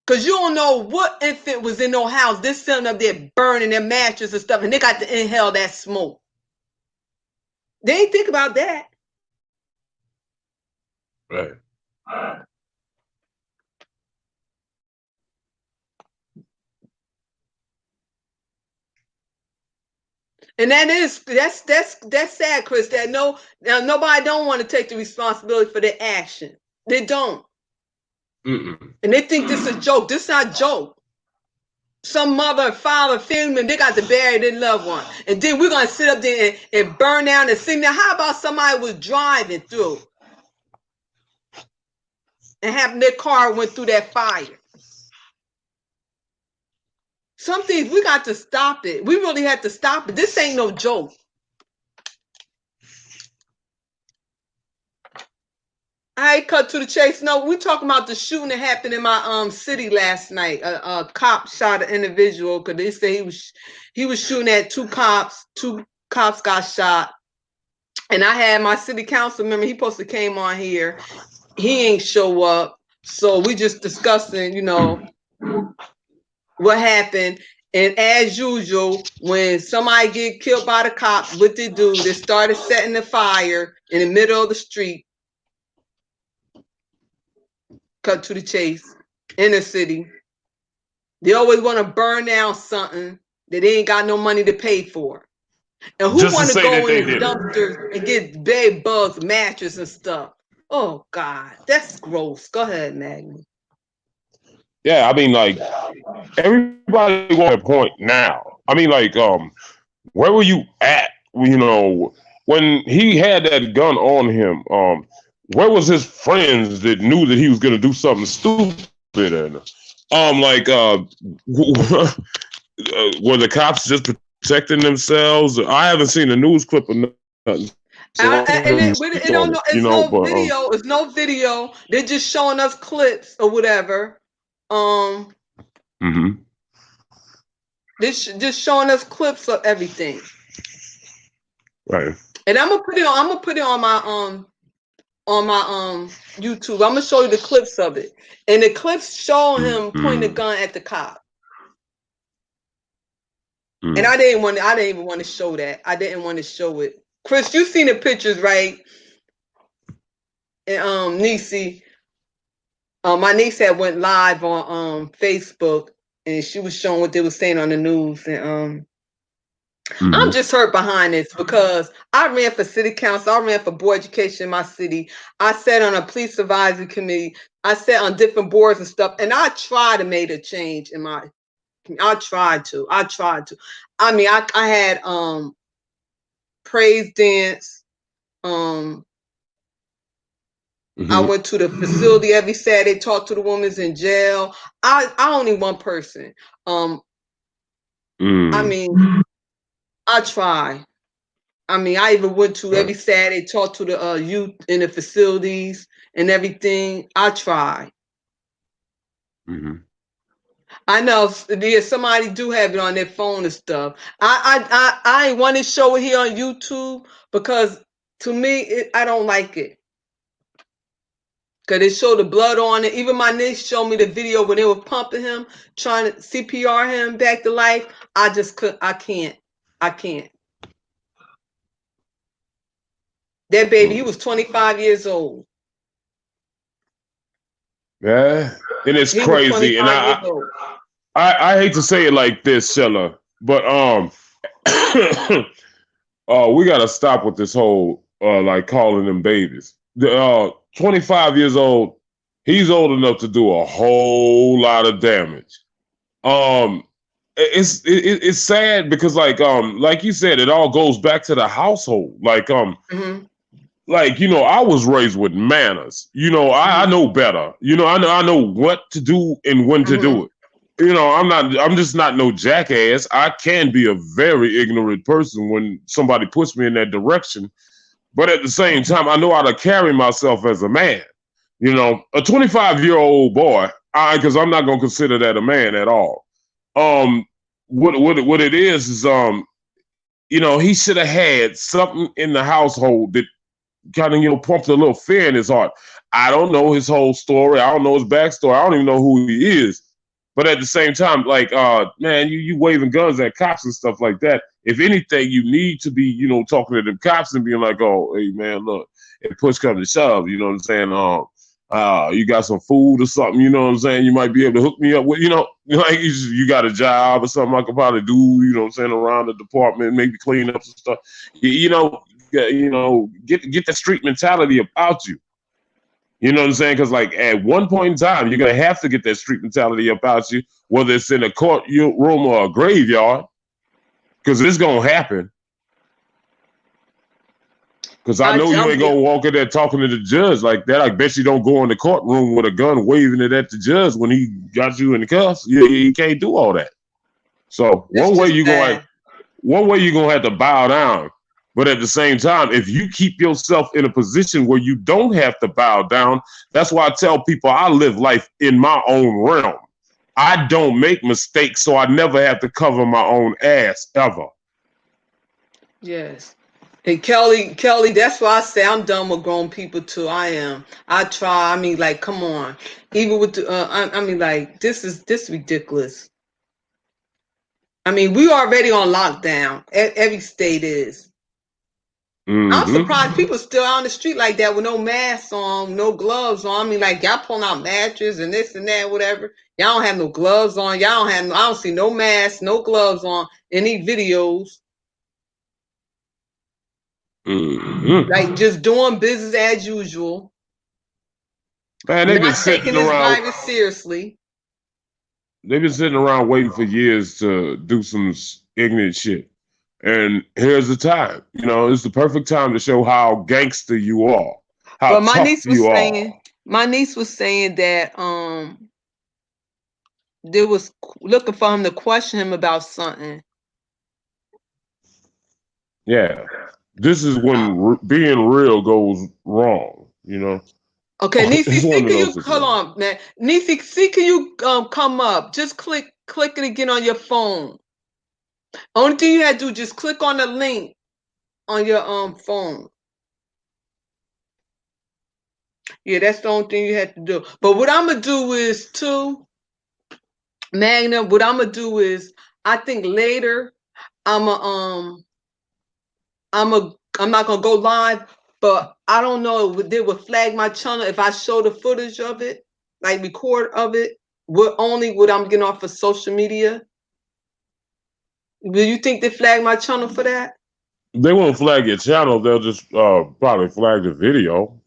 Because you don't know what infant was in no house. This sitting up there burning their mattress and stuff, and they got to inhale that smoke. They ain't think about that. Right. And that's sad, Chris. That nobody don't want to take the responsibility for their action. They don't. And they think this is a joke. This is not a joke. Some mother, father, family, they got to bury their loved one. And then we're going to sit up there and burn down and sing. Now, how about somebody was driving through and having their car went through that fire? Some things, we got to stop it. We really have to stop it. This ain't no joke. I cut to the chase. No, we're talking about the shooting that happened in my city last night. A cop shot an individual because they say he was shooting at two cops. Two cops got shot. And I had my city council member, he supposed to came on here. He ain't show up. So we just discussing, what happened. And as usual, when somebody get killed by the cops, what they do, they started setting the fire in the middle of the street. Cut to the chase, in the city. They always want to burn down something that they ain't got no money to pay for. And who want to go in the dumpsters and get bed bugs, mattress and stuff? Oh God, that's gross. Go ahead, Maggie. Yeah, I mean, like, everybody want a point now. I mean, like, where were you at? When he had that gun on him, where was his friends that knew that he was gonna do something stupid? And were the cops just protecting themselves? I haven't seen a news clip or nothing. So it's no video. They're just showing us clips or whatever. They're just showing us clips of everything. Right. And I'm gonna put it on my YouTube. I'm gonna show you the clips of it. And the clips show him pointing the gun at the cop. And I didn't even want to show that. I didn't want to show it. Chris, you seen the pictures, right? And Niecy, my niece had went live on Facebook, and she was showing what they were saying on the news. And I'm just hurt behind this because I ran for city council. I ran for board education in my city. I sat on a police advisory committee. I sat on different boards and stuff. And I tried to make a change in my. I tried to. I mean, I had praise dance. I went to the facility every Saturday, talked to the women in jail. I only one person. I mean, I try. I mean, I even went to every Saturday, talked to the youth in the facilities and everything. I try. I know somebody do have it on their phone and stuff. I ain't want to show it here on YouTube because to me, I don't like it. Because they show the blood on it. Even my niece showed me the video when they were pumping him, trying to CPR him back to life. I just couldn't. I can't. That baby, he was 25 years old. Yeah, and it's crazy. And I hate to say it like this, Shella, but we gotta stop with this whole like calling them babies. 25 years old, he's old enough to do a whole lot of damage. Um, it's sad because like you said, it all goes back to the household. Mm-hmm. Like I was raised with manners. I know better. I know what to do and when to do it. I'm just not no jackass. I can be a very ignorant person when somebody puts me in that direction. But at the same time, I know how to carry myself as a man. A 25-year-old boy, because I'm not going to consider that a man at all. What it is he should have had something in the household that kind of pumped a little fear in his heart. I don't know his whole story. I don't know his backstory. I don't even know who he is. But at the same time, man, you waving guns at cops and stuff like that. If anything, you need to be, talking to them cops and being like, oh, hey, man, look, if push comes to shove, you know what I'm saying? You got some food or something, you know what I'm saying? You might be able to hook me up with, like you got a job or something I could probably do, you know what I'm saying, around the department, maybe clean up some stuff. Get that street mentality about you. You know what I'm saying? Because at one point in time, you're gonna have to get that street mentality about you, whether it's in a courtroom or a graveyard, because it's gonna happen. Because I know you ain't gonna walk in there talking to the judge like that. I bet you don't go in the courtroom with a gun waving it at the judge when he got you in the cuffs. You can't do all that. So one way you're gonna have to bow down. But at the same time, if you keep yourself in a position where you don't have to bow down, that's why I tell people I live life in my own realm. I don't make mistakes, so I never have to cover my own ass ever. Yes. And Kelly, that's why I say I'm done with grown people too. I am. I try. I mean, come on. Even with the, this is ridiculous. I mean, we already on lockdown. Every state is. Mm-hmm. I'm surprised people still out on the street like that with no masks on, no gloves on. I mean, y'all pulling out mattress and this and that, whatever. Y'all don't have no gloves on. I don't see no masks, no gloves on any videos. Mm-hmm. Just doing business as usual. Man, they've been taking this virus seriously. They've been sitting around waiting for years to do some ignorant shit. And here's the time. It's the perfect time to show how gangster you are. How tough you are. My niece was saying that they was looking for him to question him about something. Yeah. This is when being real goes wrong, Okay, Nisi, can you hold on, man? Nisi, can you come up? Just click it again on your phone. Only thing you had to do, just click on the link on your phone. Yeah, that's the only thing you had to do. But what I'm gonna do is Magna. What I'm gonna do is, I think later, I'm not gonna go live, but I don't know if they would flag my channel if I show the footage of it, record of it. What I'm getting off of social media. Do you think they flag my channel for that? They won't flag your channel. They'll just probably flag the video.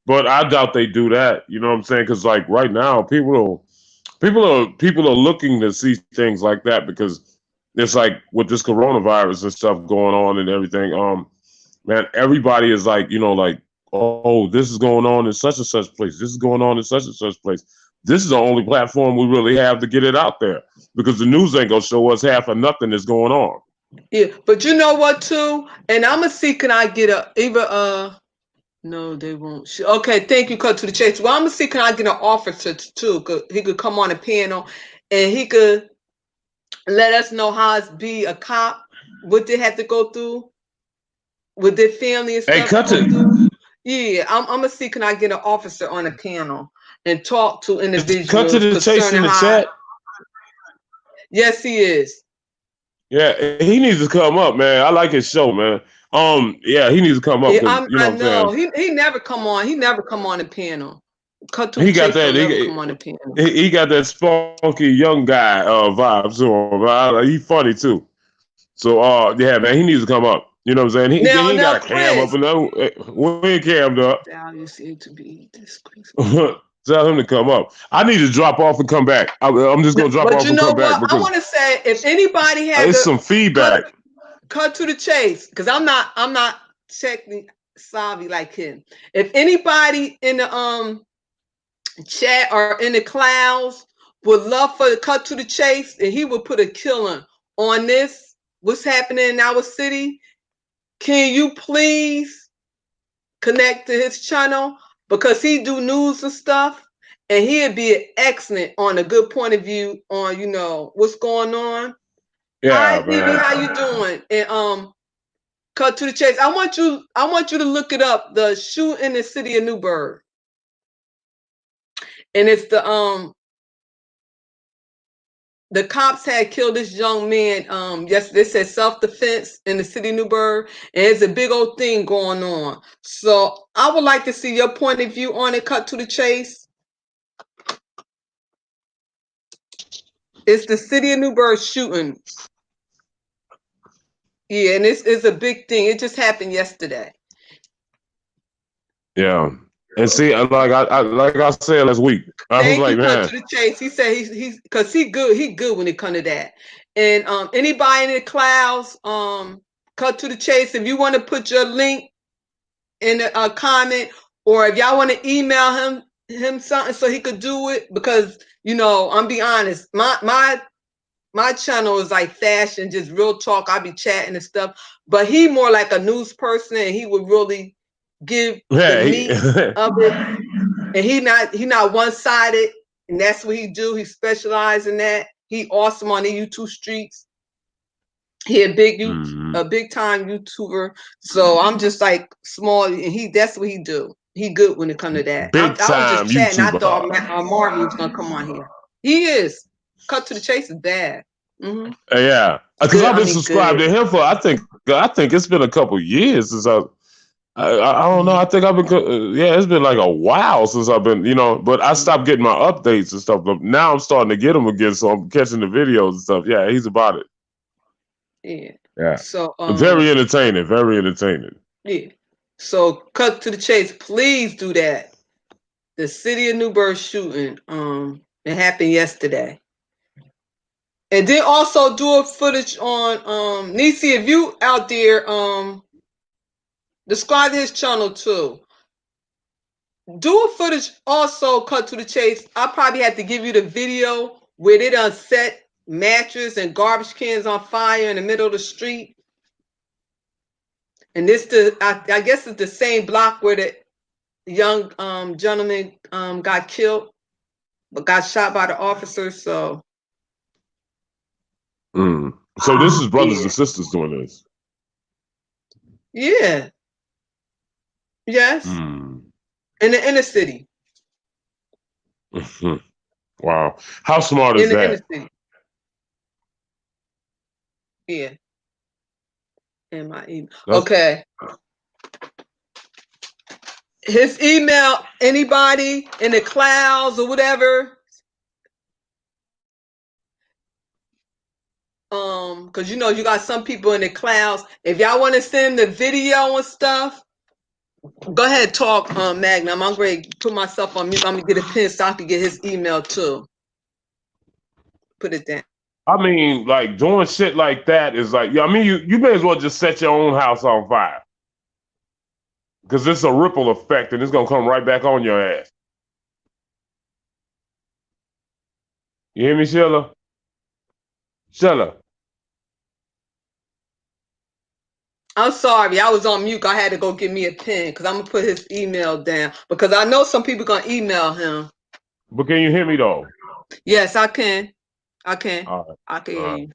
But I doubt they do that. You know what I'm saying? Because right now, people are looking to see things like that because it's with this coronavirus and stuff going on and everything. Man, everybody is oh, this is going on in such and such place. This is going on in such and such place. This is the only platform we really have to get it out there because the news ain't gonna show us half or nothing that's going on. Yeah, but you know what too? And I'm gonna see, can I get no, they won't. Okay, thank you, Cut to the Chase. Well, I'm gonna see, can I get an officer too? He could come on a panel and he could let us know how it's be a cop, what they have to go through with their family and stuff. Hey, Cut to. Yeah, I'm gonna see, can I get an officer on a panel and talk to individuals. Cut to the Chase in the chat. Yes, he is. Yeah, he needs to come up, man. I like his show, man. Yeah, he needs to come up. Yeah, I know. He never come on. He never come on the panel. He got that. Come on the panel. He got that spunky young guy vibe to him. He's funny too. So yeah, man, he needs to come up. You know what I'm saying? He ain't Now, got a cam up Chris. and we ain't cammed up. You seem to be disgraceful. Tell him to come up. I need to drop off and come back. I'm just gonna drop But off you and know come back what? I because want to say, if anybody had it's to some feedback. cut to the chase, because I'm not checking savvy like him. If anybody in the chat or in the clouds would love for the cut to the chase, and he would put a killing on this, what's happening in our city, can you please connect to his channel? Because he do news and stuff, and he'd be excellent on a good point of view on, you know, what's going on. Yeah, Hi, Bibi, man. how you doing? And cut to the chase. I want you to look it up. The shoot in the city of Newburgh, and it's the cops had killed this young man. Yes, they said self-defense in the city of Newburgh, and it's a big old thing going on. So I would like to see your point of view on it. Cut to the chase. It's the city of Newburgh shooting. Yeah, and it's a big thing. It just happened yesterday. Yeah. And see, like I said last week, I was Thank like, you, cut man, to the chase. He said he's because he good when it come to that. And anybody in the clouds, cut to the chase. If you want to put your link in a comment, or if y'all want to email him something so he could do it, because you know, I'm be honest, my channel is like fashion, just real talk. I be chatting and stuff, but he more like a news person, and he would really give the meat of it. And he not one-sided, and that's what he do. He specializes in that. He awesome on the YouTube streets. He a big time YouTuber. So I'm just like small, and that's what he do. He good when it come to that. big I was time just chatting. I YouTuber. thought Martin was gonna come on here. He is. Cut to the chase is bad. Yeah, because I've been subscribed to him for I think it's been a couple years since I don't know. I think I've been it's been like a while since I've been, you know, but I stopped getting my updates and stuff. But now I'm starting to get them again, so I'm catching the videos and stuff. Yeah, he's about it. Yeah. Yeah. So very entertaining. Very entertaining. Yeah. So cut to the chase. Please do that. The city of Newburgh shooting. It happened yesterday. And then also do a footage on Nisi, if you out there, describe his channel too. Do a footage also, cut to the chase. I probably have to give you the video where they done set mattress and garbage cans on fire in the middle of the street. And this I guess it's the same block where the young gentleman got killed, but got shot by the officers. So So this is brothers and sisters doing this. Yeah. Yes. In the inner city. Wow. How smart is that? In the city. Yeah. In my email. Okay. His email, anybody in the clouds or whatever. Because you know you got some people in the clouds. If y'all want to send the video and stuff, go ahead, talk, Magnum. I'm going to put myself on mute. I'm going to get a pen so I can get his email too. Put it down. I mean, like doing shit like that is like, I mean, you may as well just set your own house on fire. Because it's a ripple effect and it's going to come right back on your ass. You hear me, Sheila? Sheila. I'm sorry, I was on mute. I had to go get me a pen because I'm going to put his email down. Because I know some people going to email him. But can you hear me, though? Yes, I can. I can. All right. I can hear you.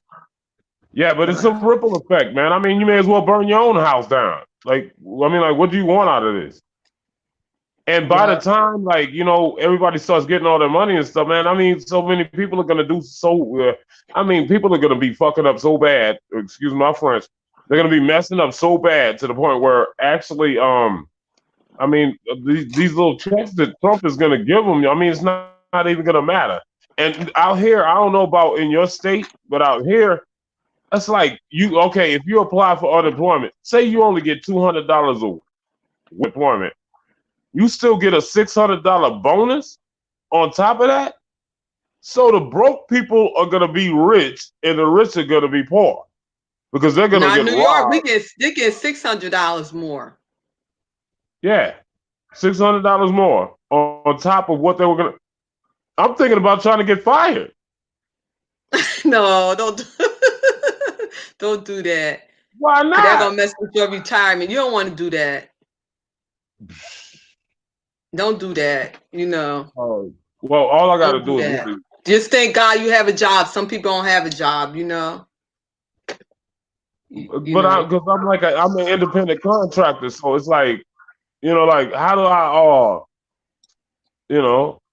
Yeah, but it's a ripple effect, man. I mean, you may as well burn your own house down. Like, I mean, like, what do you want out of this? And by the time, like, you know, everybody starts getting all their money and stuff, man, I mean, so many people are going to do I mean, people are going to be fucking up so bad, excuse my French, they're going to be messing up so bad to the point where actually, I mean, these little checks that Trump is going to give them, I mean, it's not even going to matter. And out here, I don't know about in your state, but out here, That's like okay, if you apply for unemployment, say you only get $200 a week employment, you still get a $600 bonus on top of that. So the broke people are gonna be rich, and the rich are gonna be poor because they're gonna Now in get New York, robbed. they get $600 more. Yeah, $600 more on top of what they were gonna. I'm thinking about trying to get fired. No, don't do that. Why Cause they're gonna not? mess with your retirement. You don't want to do that. Don't do that. Well, all I got Don't to do do is that. really. Just thank God you have a job. Some people don't have a job. You But know. because I'm like I'm an independent contractor, so it's like like how do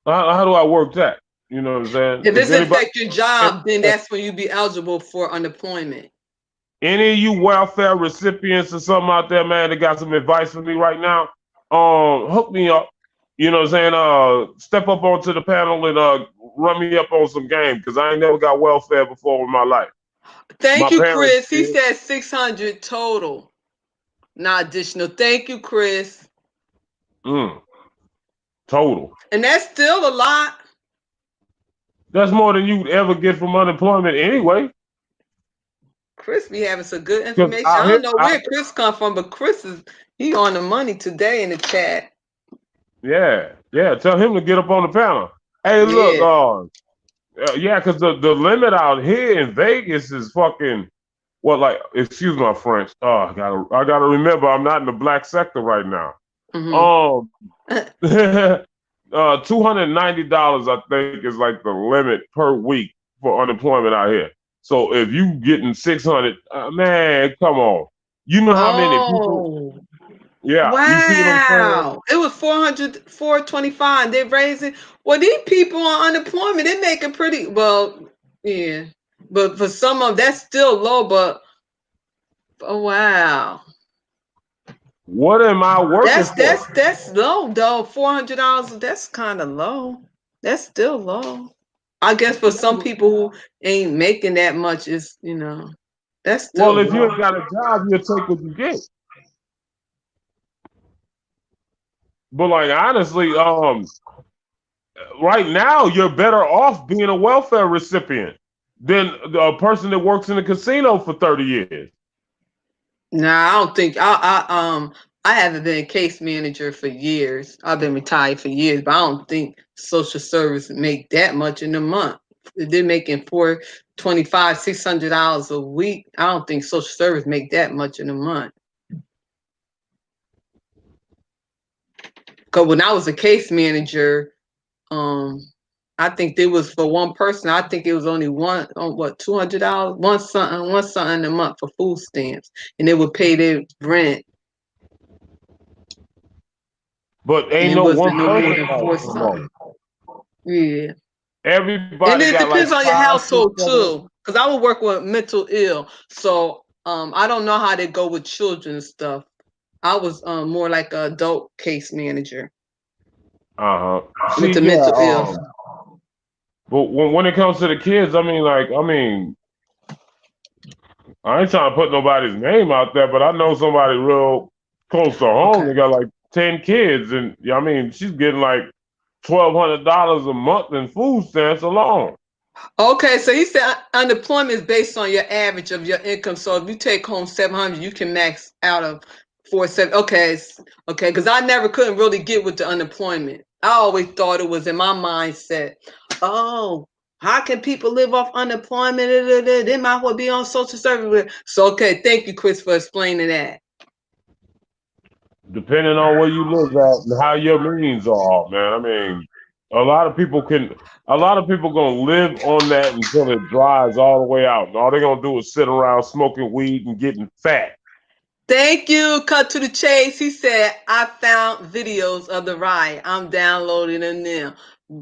how do I work that? You know what I'm saying? If If this anybody, affect your job, then that's when you be eligible for unemployment. any of you welfare recipients or something out there, man, that got some advice for me right now, hook me up. You know what I'm saying? Step up onto the panel and run me up on some game because I ain't never got welfare before in my life. Thank My you, parents Chris. He did. said 600 total, not additional. Thank you, Chris. Total. And that's still a lot. That's more than you'd ever get from unemployment anyway. Chris be having some good Because information. out I here, don't know where Chris come from, but he on the money today in the chat. yeah. Tell him to get up on the panel. Hey, look, Yeah. yeah, because the limit out here in Vegas is fucking excuse my French. Oh, I gotta remember I'm not in the black sector right now. Um, $290 I think is like the limit per week for unemployment out here. So if you getting 600, man, come on. You know how many people? Oh, Yeah, you see what I'm saying? wow. It was 400, 425. They're raising. Well, these people on unemployment, they make it pretty well, yeah. But for some of them, that's still low, but oh wow. What am I working That's for? that's that's low though. $400, that's kind of low. That's still low. I guess for some people who ain't making that much, that's still Well, if you low. ain't got a job, you'll take what you get. But like honestly, right now you're better off being a welfare recipient than a person that works in a casino for 30 years. Nah, I don't think I haven't been a case manager for years. I've been retired for years, but I don't think social service make that much in a month. If they're making $425, $600 a week, I don't think social service make that much in a month. Because when I was a case manager, I think there was for one person. I think it was only one on $200, one something a month for food stamps, and they would pay their rent, But and ain't it no wasn't one no more person than got four no more. something. Yeah, and Everybody it got like depends on your five, six, household seven. too. Because I would work with mental ill, so I don't know how they go with children and stuff. I was more like an adult case manager with See, the yeah. mental ill. But when it comes to the kids, I ain't trying to put nobody's name out there, but I know somebody real close to home. Okay. They got like 10 kids, and she's getting like $1,200 a month in food stamps alone. Okay, so he said unemployment is based on your average of your income. So if you take home 700, you can max out of 470. Okay, okay, because I never couldn't really get with the unemployment. I always thought it was in my mindset. Oh, how can people live off unemployment? They might as well be on social service. So okay, thank you, Chris, for explaining that. Depending on where you live at and how your means are, man. A lot of people gonna live on that until it dries all the way out. And all they're gonna do is sit around smoking weed and getting fat. Thank you. Cut to the chase. He said, I found videos of the riot. I'm downloading them now.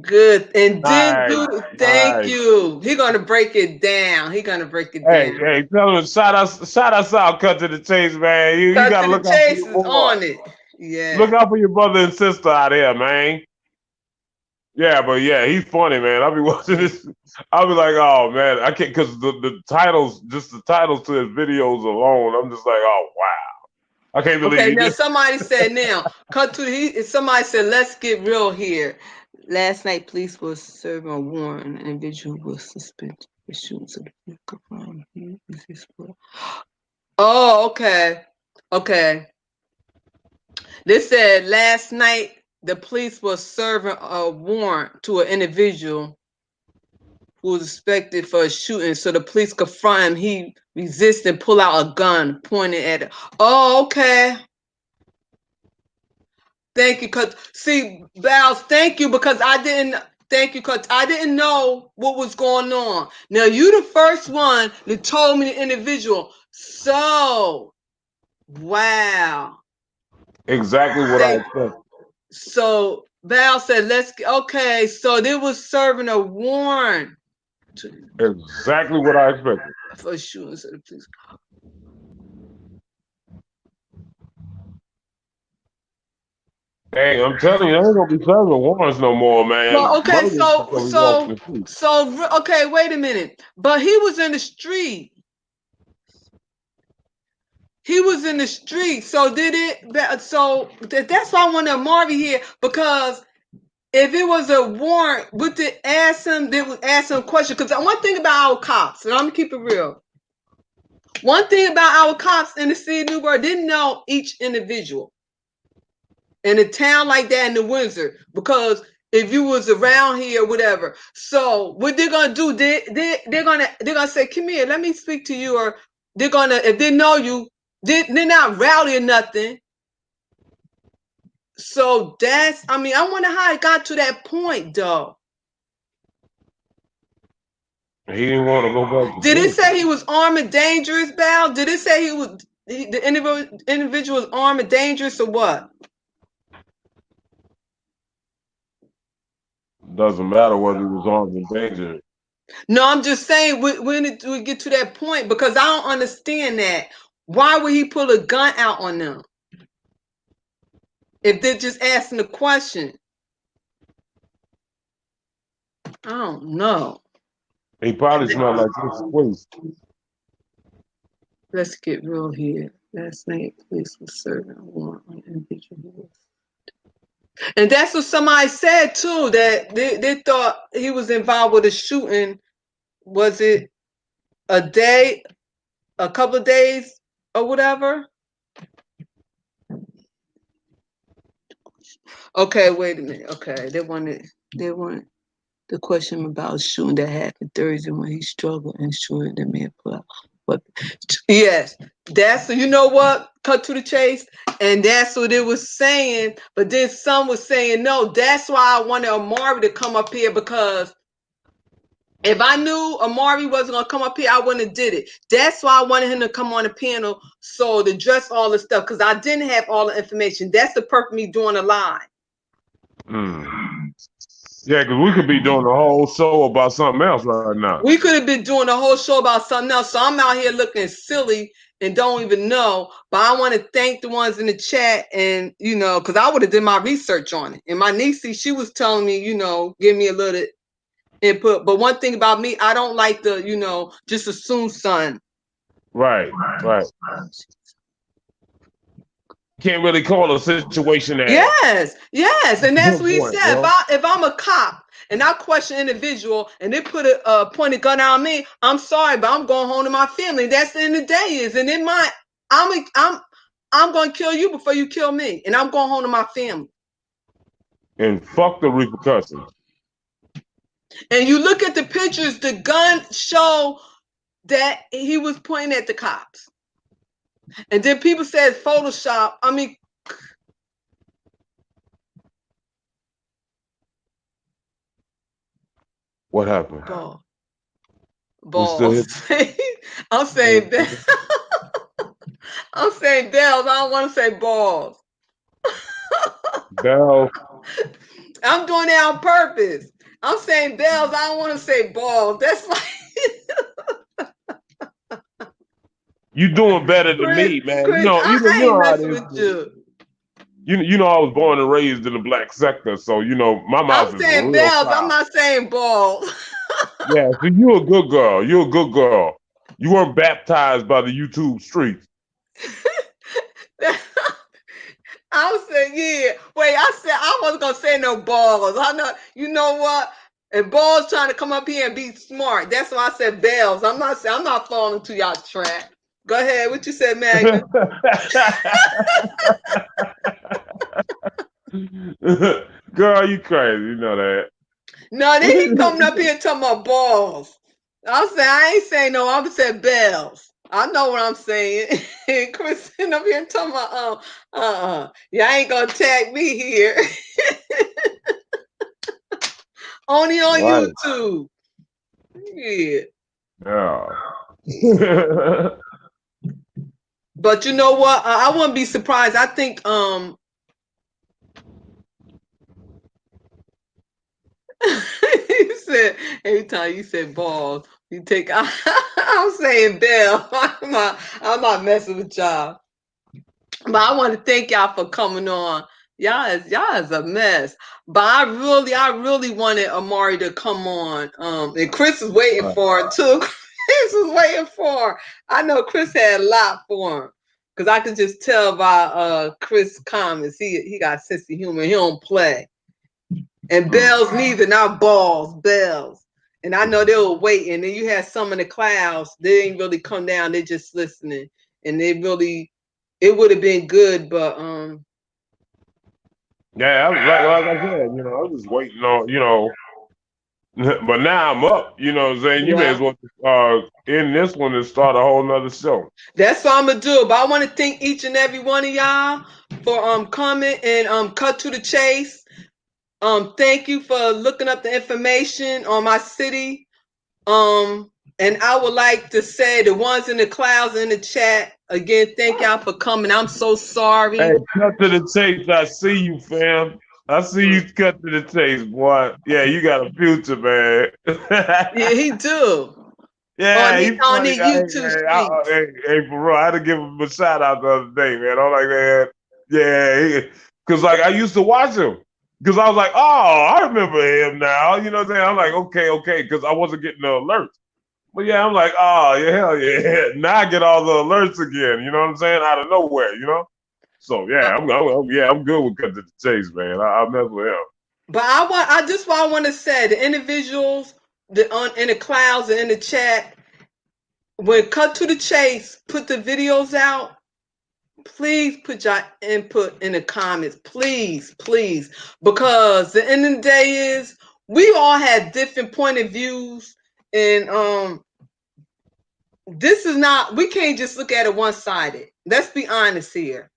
Good. And then Nice, thank nice. you. He's gonna break it down. He's gonna break it down. Hey, tell them shout us out, cut to the chase, man. You Cut gotta to the look out for chase your is boy. on it. Look Yeah. out for your brother and sister out here, man. Yeah, but yeah, he's funny, man. I'll be watching this. I'll be like, oh man, I can't because the titles, just the titles to his videos alone, I'm just like, oh wow, I can't believe Okay, he now did. somebody said now, cut to the somebody said, let's get real here. Last night police was serving a warrant. An individual was suspended for shooting so the confirmed he is his blood. Oh, okay. Okay. They said last night the police was serving a warrant to an individual who was suspected for a shooting. So the police confront him. He resisted and pull out a gun, pointed at it. Oh, okay. Thank you, cause see, Bals, thank you because I didn't thank you because I didn't know what was going on. Now you the first one that told me the individual. So wow. Exactly what I Thank expected. so Val said, let's get okay. So they was serving a warrant Exactly what I expected. for shooting. So the police. Hey, I'm telling you, I ain't gonna be serving warrants no more, man. Well, okay, Murder's gonna be walking the street. okay, wait a minute. But he was in the street. He was in the street. So did it? So that's why I want to Marvy here because if it was a warrant, would they ask him? They would ask him a question. Because one thing about our cops, and I'm gonna keep it real. One thing about our cops in the city of Newburgh didn't know each individual in a town like that in the Windsor because if you was around here, whatever. So what they're gonna do? They're gonna say, "Come here, let me speak to you." Or they're gonna if they know you, they're not rallying nothing. So that's I mean I wonder how it got to that point though. He didn't want to go back to Did it prison. say he was armed and dangerous, Val? Did it say the individual was armed and dangerous or what? Doesn't matter whether he was armed and dangerous. No, I'm just saying when did we get to that point? Because I don't understand that. Why would he pull a gun out on them if they're just asking the question? I don't know. He probably smelled like this waste. Let's get real here. Last night, police was serving a warrant on individuals. And that's what somebody said too, that they thought he was involved with a shooting. Was it a day, a couple of days, or whatever? Okay, wait a minute. Okay, they wanted the question about shooting that happened Thursday when he struggled and shooting the man pull out. But yes, that's you know what? Cut to the chase, and that's what it was saying. But then some was saying no. That's why I wanted Amari to come up here because if I knew Amari wasn't gonna come up here, I wouldn't have did it. That's why I wanted him to come on the panel so to address all the stuff because I didn't have all the information. That's the purpose of me doing a live. Yeah, because we could be doing a whole show about something else right now. We could have been doing a whole show about something else. So I'm out here looking silly and don't even know. But I want to thank the ones in the chat and, you know, because I would have did my research on it. And my niece, she was telling me, you know, give me a little input. But one thing about me, I don't like the, you know, just assume something. Right. Can't really call a situation that. Yes. And that's what he said. Bro. If I'm a cop and I question an individual and they put a pointed gun on me, I'm sorry, but I'm going home to my family. That's the end of the day is. And in my I'm gonna kill you before you kill me. And I'm going home to my family. And fuck the repercussions. And you look at the pictures, the gun show that he was pointing at the cops. And then people said Photoshop. I mean, What happened? Balls. I'm saying I'm saying bells. I don't want to say balls. Bell. I'm doing it on purpose. I'm saying bells. I don't want to say balls. That's like You doing better than me, man. Chris, You know I ain't how it messing is. with you. you know, I was born and raised in the black sector, so you know, my I'm mouth is saying real bells. I'm foul. not saying balls. Yeah, so you a good girl. You a good girl. You weren't baptized by the YouTube streets. I was saying, yeah. Wait, I said I wasn't gonna say no balls. I know. You know what? And balls trying to come up here and be smart. That's why I said bells. I'm not saying I'm not falling to y'all trap. Go ahead. What you said, Magna? Girl, you crazy. You know that. No, then he coming up here talking about balls. I'm saying I ain't saying no. I'm saying bells. I know what I'm saying. And Chris sitting up here talking about y'all ain't gonna tag me here. Only on Right. YouTube. Yeah. Yeah. But you know what? I wouldn't be surprised. I think you said every time you said balls, you take I'm saying bell. I'm not messing with y'all. But I want to thank y'all for coming on. Y'all is a mess. But I really wanted Amari to come on. And Chris is waiting for it too. Chris was waiting for her. I know Chris had a lot for him. Cause I could just tell by Chris' comments. He got sense of humor. He don't play. And bells neither, not balls, bells. And I know they were waiting. And you had some in the clouds. They didn't really come down. They just listening. And it would have been good, but Yeah, like I said, you know, I was just waiting on, you know, but now I'm up. You know what I'm saying? You may as yeah. well end this one and start a whole nother show. That's what I'm gonna do. But I want to thank each and every one of y'all for coming and cut to the chase. Thank you for looking up the information on my city. And I would like to say the ones in the clouds in the chat again. Thank y'all for coming. I'm so sorry. Hey, cut to the chase. I see you, fam. I see you cut to the chase, boy. Yeah, you got a future, man. Yeah, he do Yeah, he on funny. the YouTube streets. Hey, for real, I had to give him a shout out the other day, man. I'm like, man, yeah, because like I used to watch him. Because I was like, oh, I remember him now. You know what I'm saying? I'm like, okay, because I wasn't getting the alerts. But yeah, I'm like, oh, yeah, hell yeah. Now I get all the alerts again. You know what I'm saying? Out of nowhere, you know? So yeah, I'm good with cut to the chase, man. I mess with him. But I want to say the individuals in the clouds and in the chat, when cut to the chase, put the videos out. Please put your input in the comments, please, please, because the end of the day is we all have different point of views, and this is not. We can't just look at it one sided. Let's be honest here,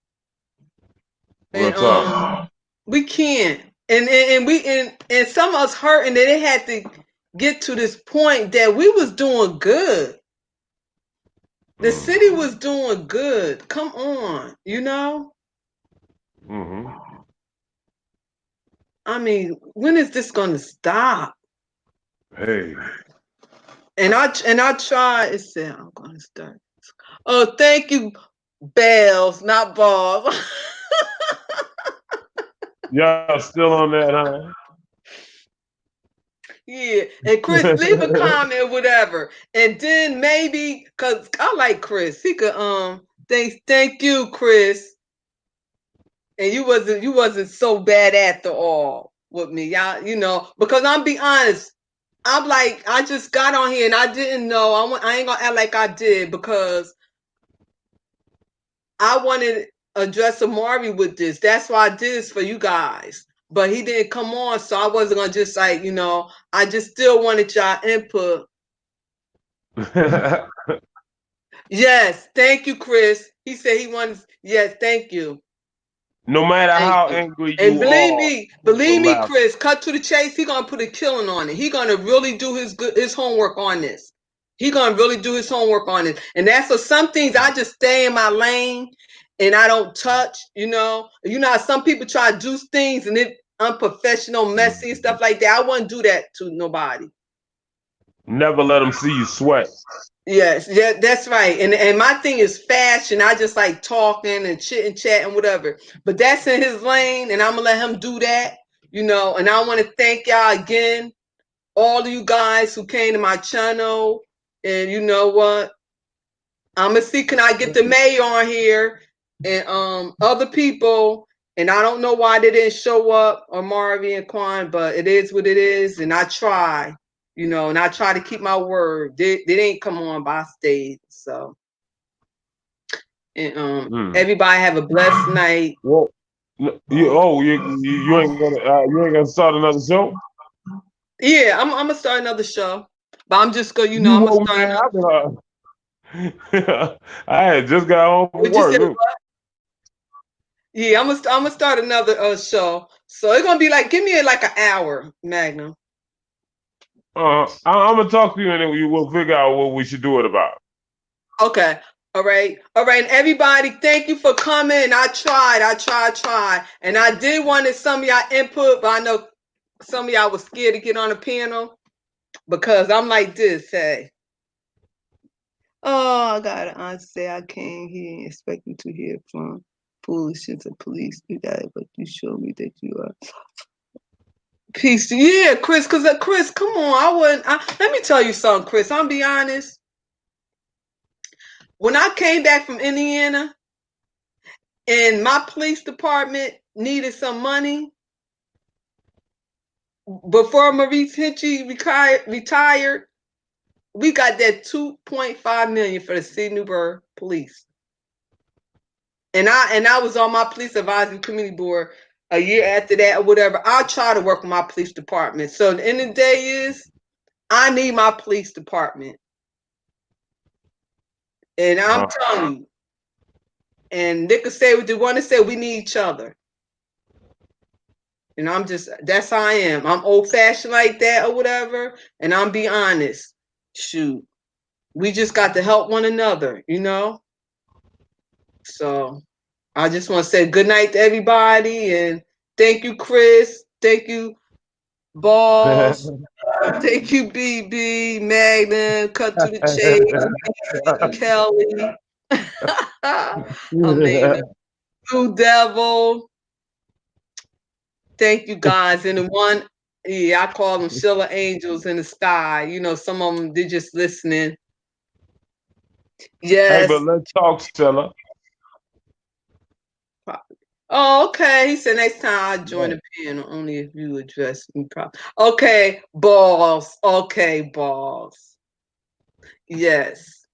Real and talk. we can't. And some of us hurting that it had to get to this point that we was doing good. The city was doing good. Come on, you know. Mm-hmm. I mean, when is this gonna stop? Hey. And I try. It said I'm gonna start. Oh, thank you, bells, not balls. Y'all still on that, huh? Yeah, and Chris, leave a comment, whatever, and then maybe because I like Chris, he could thank you, Chris, and you wasn't so bad after all with me, y'all, you know, because I'm be honest, I'm like I just got on here and I didn't know I ain't gonna act like I did because I wanted to address Amari with this. That's why I did this for you guys. But he didn't come on, so I wasn't gonna just like, I just still wanted y'all input. Yes, thank you, Chris. He said he wants, yes, thank you. No matter Thank how you. angry And you are, believe people me, laugh. Chris, cut to the chase. He gonna put a killing on it. He gonna really do his homework on this. He gonna really do his homework on it. And that's for some things I just stay in my lane and I don't touch. How some people try to do things and it unprofessional, messy and stuff like that. I wouldn't do that to nobody. Never let them see you sweat. Yes, yeah, that's right. And my thing is fashion. I just like talking and chit and chat and whatever. But that's in his lane, and I'm gonna let him do that. And I want to thank y'all again, all of you guys who came to my channel. And you know what? I'm gonna see, can I get the mayor on here and other people. And I don't know why they didn't show up, or Marvin and Quan, but it is what it is. And I try, and I try to keep my word. They didn't come on by stage. So, and everybody have a blessed night. Well, you ain't gonna start another show? Yeah, I'm gonna start another show. But I'm just gonna, You I'm gonna know, start man, I had just got home from what you said, work. what? Yeah, I'm gonna start another show. So it's gonna be like, give me like an hour, Magnum. I'm gonna talk to you, and then we'll figure out what we should do it about. Okay. All right. All right. And everybody, thank you for coming. I tried. And I did want some of y'all input, but I know some of y'all was scared to get on the panel because I'm like this, hey. Oh, I got an aunt say I came here expecting to hear from foolishness of police. You got it, but you showed me that you are. Peace. Yeah, Chris, because Chris, come on. Let me tell you something, Chris. I'll be honest. When I came back from Indiana and my police department needed some money before Maurice Hitchie retired, we got that $2.5 million for the City of Newburgh police. And I was on my police advisory committee board a year after that or whatever. I try to work with my police department. So the end of the day is I need my police department. And I'm telling you, and they could say what they want to say, we need each other. And that's how I am. I'm old fashioned like that or whatever. And I'm be honest. Shoot. We just got to help one another, So I just want to say good night to everybody. And thank you, Chris. Thank you, Balls. Thank you, BB, Magnum, Cut to the Chase, Kelly. Amazing. Blue Devil. Thank you guys. And the one, I call them Shilla Angels in the sky. Some of them, they're just listening. Yes. Hey, but let's talk, Stella. Oh, okay. He said next time I join the panel, only if you address me properly. Okay, Balls. Okay, Balls. Yes.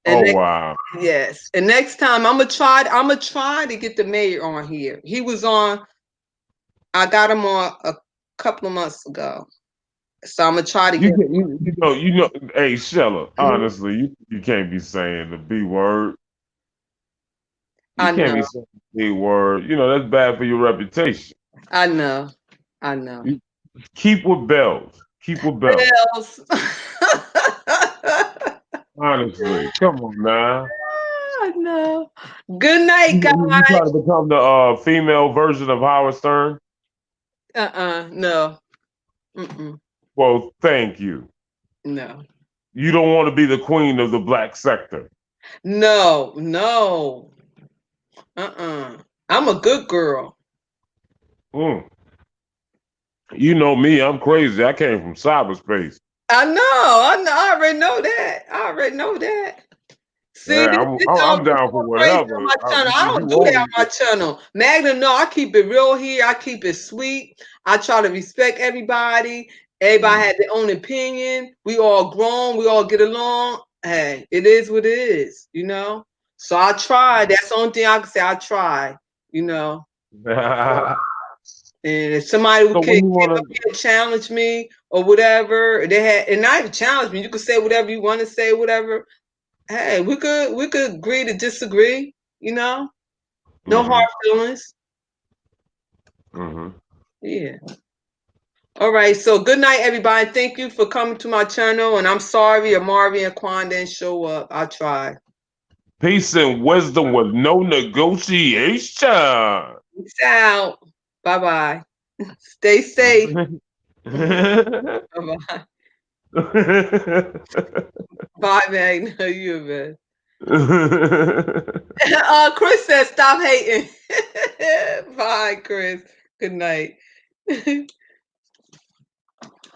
And wow. Yes. And next time I'm gonna try to get the mayor on here. He was on, I got him on a couple of months ago. So I'm gonna try to get hey, Stella, honestly, you can't be saying the B word. You can't be saying the B word. That's bad for your reputation. I know. Keep with bells. Keep with bells. Honestly, come on now. I know. Good night, guys. You try to become the female version of Howard Stern? No. Mm-mm. Well, thank you. No. You don't want to be the queen of the black sector. No. I'm a good girl. You know me, I'm crazy. I came from cyberspace. I know. I already know that. See, Yeah, I'm down for whatever. on my channel. I don't do that on my channel. Magna, no, I keep it real here. I keep it sweet. I try to respect everybody. Everybody had their own opinion. We all grown. We all get along. Hey, it is what it is, So I tried. That's the only thing I can say. I tried, And if somebody would challenge me or whatever, and not even challenge me, you could say whatever you want to say, whatever. Hey, we could agree to disagree, No hard feelings. Yeah. All right. So good night, everybody. Thank you for coming to my channel. And I'm sorry Amari and Quan didn't show up. I tried. Peace and wisdom with no negotiation. Peace out. Bye-bye. Stay safe. Bye-bye. Bye, man. You, man. Chris said, stop hating. Bye, Chris. Good night.